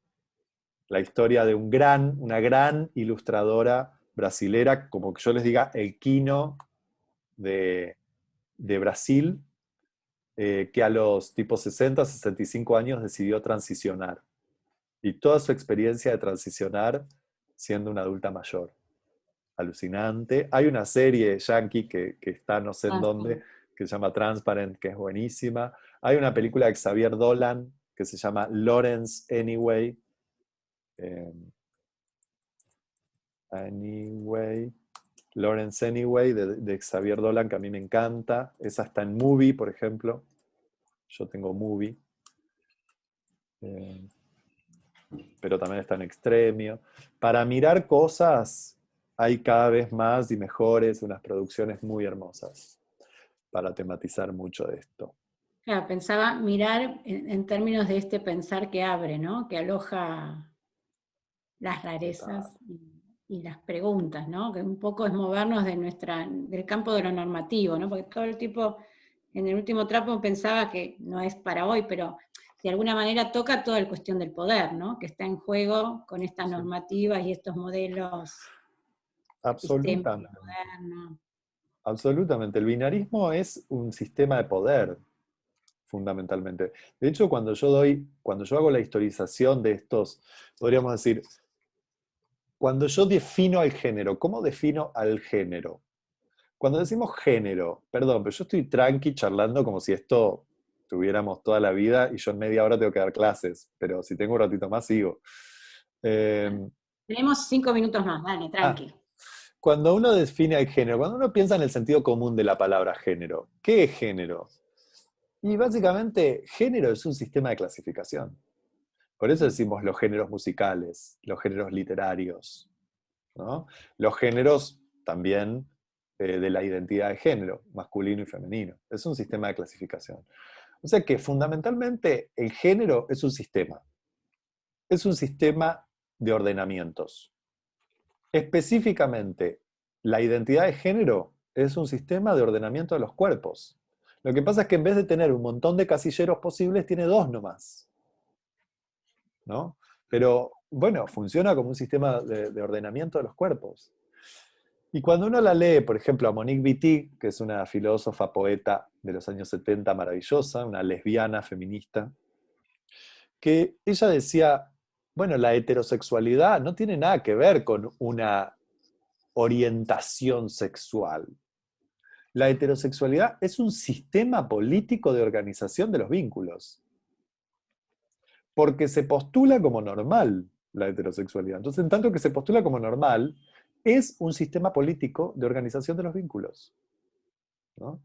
La historia de una gran ilustradora brasilera, como que yo les diga, el Quino de Brasil, que a los tipo 60, 65 años decidió transicionar. Y toda su experiencia de transicionar siendo una adulta mayor. Alucinante. Hay una serie yankee que está no sé en dónde, que se llama Transparent, que es buenísima. Hay una película de Xavier Dolan que se llama Lawrence Anyway. Lawrence Anyway, de Xavier Dolan, que a mí me encanta. Esa está en Movie, por ejemplo. Yo tengo Movie. Pero también está en Extremio. Para mirar cosas hay cada vez más y mejores, unas producciones muy hermosas para tematizar mucho de esto. Claro, pensaba mirar en términos de este pensar que abre, ¿no? Que aloja las rarezas y las preguntas, ¿no? Que un poco es movernos del campo de lo normativo, ¿no? Porque todo el tiempo, en el último trapo pensaba que no es para hoy, pero de alguna manera toca toda la cuestión del poder, ¿no? Que está en juego con estas normativas y estos modelos absolutamente modernos. Absolutamente. El binarismo es un sistema de poder, fundamentalmente. De hecho, cuando yo hago la historización de estos, podríamos decir, cuando yo defino al género, ¿cómo defino al género? Cuando decimos género, perdón, pero yo estoy tranqui charlando como si esto tuviéramos toda la vida y yo en media hora tengo que dar clases, pero si tengo un ratito más sigo. Tenemos 5 minutos más, dale, tranqui. Cuando uno define al género, cuando uno piensa en el sentido común de la palabra género, ¿qué es género? Y básicamente, género es un sistema de clasificación. Por eso decimos los géneros musicales, los géneros literarios, ¿no? Los géneros también de la identidad de género, masculino y femenino. Es un sistema de clasificación. O sea que fundamentalmente el género es un sistema. Es un sistema de ordenamientos. Específicamente, la identidad de género es un sistema de ordenamiento de los cuerpos. Lo que pasa es que en vez de tener un montón de casilleros posibles, tiene 2 nomás, ¿no? Pero, bueno, funciona como un sistema de ordenamiento de los cuerpos. Y cuando uno la lee, por ejemplo, a Monique Wittig, que es una filósofa, poeta de los años 70 maravillosa, una lesbiana feminista, que ella decía, bueno, la heterosexualidad no tiene nada que ver con una orientación sexual. La heterosexualidad es un sistema político de organización de los vínculos. Porque se postula como normal la heterosexualidad. Entonces, en tanto que se postula como normal, es un sistema político de organización de los vínculos, ¿no?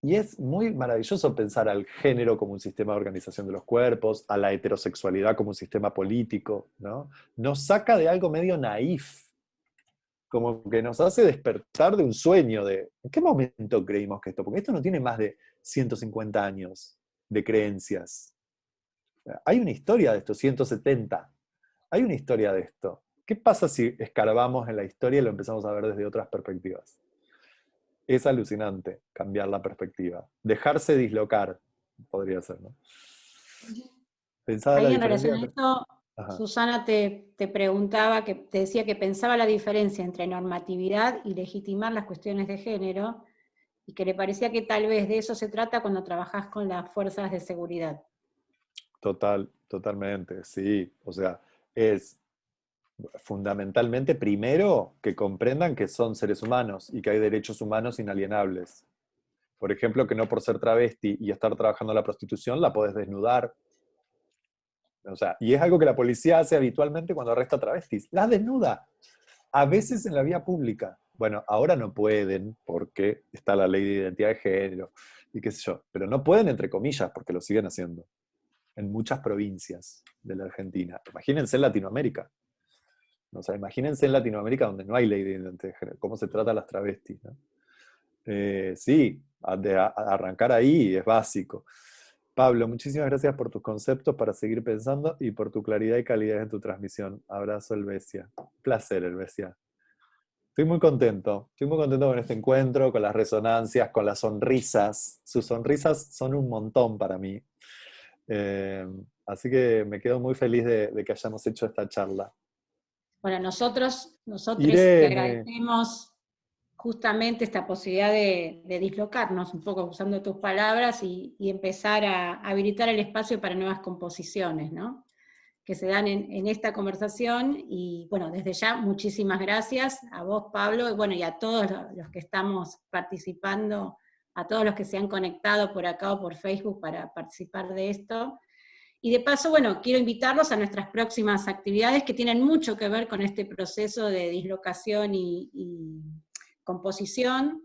Y es muy maravilloso pensar al género como un sistema de organización de los cuerpos, a la heterosexualidad como un sistema político, ¿no? Nos saca de algo medio naif, como que nos hace despertar de un sueño de, ¿en qué momento creímos que esto? Porque esto no tiene más de 150 años de creencias. Hay una historia de esto, 170. Hay una historia de esto. ¿Qué pasa si escarbamos en la historia y lo empezamos a ver desde otras perspectivas? Es alucinante cambiar la perspectiva. Dejarse dislocar, podría ser, ¿no? Ahí en relación a esto, Susana te preguntaba, te decía que pensaba la diferencia entre normatividad y legitimar las cuestiones de género, y que le parecía que tal vez de eso se trata cuando trabajás con las fuerzas de seguridad. Totalmente, sí. O sea, es fundamentalmente primero que comprendan que son seres humanos y que hay derechos humanos inalienables. Por ejemplo, que no por ser travesti y estar trabajando en la prostitución la podés desnudar. O sea, y es algo que la policía hace habitualmente cuando arresta travestis. Las desnuda. a veces en la vía pública. Bueno, ahora no pueden porque está la ley de identidad de género y qué sé yo, pero no pueden entre comillas porque lo siguen haciendo en muchas provincias de la Argentina. Imagínense en Latinoamérica. O sea, imagínense en Latinoamérica donde no hay ley de identidad de género, cómo se trata a las travestis, ¿no? Sí, arrancar ahí es básico. Pablo, muchísimas gracias por tus conceptos para seguir pensando y por tu claridad y calidad en tu transmisión. Abrazo, Helvecia. Un placer, Helvecia. Estoy muy contento con este encuentro, con las resonancias, con las sonrisas. Sus sonrisas son un montón para mí. Así que me quedo muy feliz de que hayamos hecho esta charla. Bueno, nosotros Irene, te agradecemos justamente esta posibilidad de dislocarnos un poco usando tus palabras y empezar a habilitar el espacio para nuevas composiciones, ¿no? Que se dan en esta conversación, y bueno, desde ya muchísimas gracias a vos, Pablo, y bueno, y a todos los que estamos participando, a todos los que se han conectado por acá o por Facebook para participar de esto. Y de paso, bueno, quiero invitarlos a nuestras próximas actividades que tienen mucho que ver con este proceso de dislocación y composición.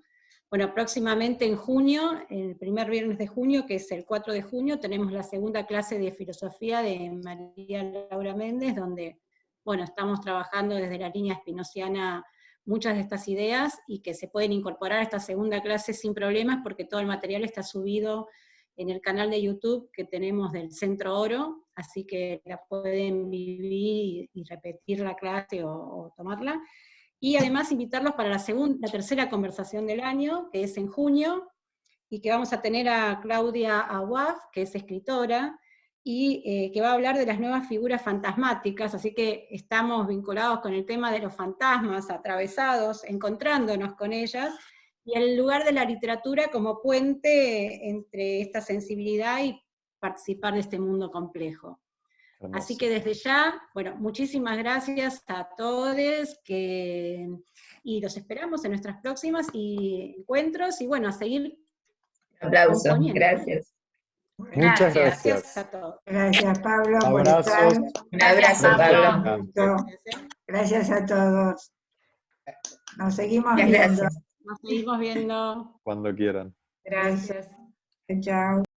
Bueno, próximamente en junio, el primer viernes de junio, que es el 4 de junio, tenemos la segunda clase de filosofía de María Laura Méndez, donde, bueno, estamos trabajando desde la línea espinociana muchas de estas ideas, y que se pueden incorporar a esta segunda clase sin problemas, porque todo el material está subido en el canal de YouTube que tenemos del Centro Oro, así que la pueden vivir y repetir la clase o tomarla. Y además invitarlos para la tercera conversación del año, que es en junio, y que vamos a tener a Claudia Awaf, que es escritora, y que va a hablar de las nuevas figuras fantasmáticas, así que estamos vinculados con el tema de los fantasmas, atravesados, encontrándonos con ellas, y el lugar de la literatura como puente entre esta sensibilidad y participar de este mundo complejo. hermoso. Así que desde ya, bueno, muchísimas gracias a todos, y los esperamos en nuestras próximas encuentros, y bueno, a seguir Aplausos, componiendo. gracias. Muchas gracias. A todos. Gracias, Pablo, por Abrazos. estar. Un abrazo, Pablo. Gracias a todos. Nos seguimos Muchas viendo. gracias. Nos seguimos viendo. Cuando quieran. Gracias. Chao.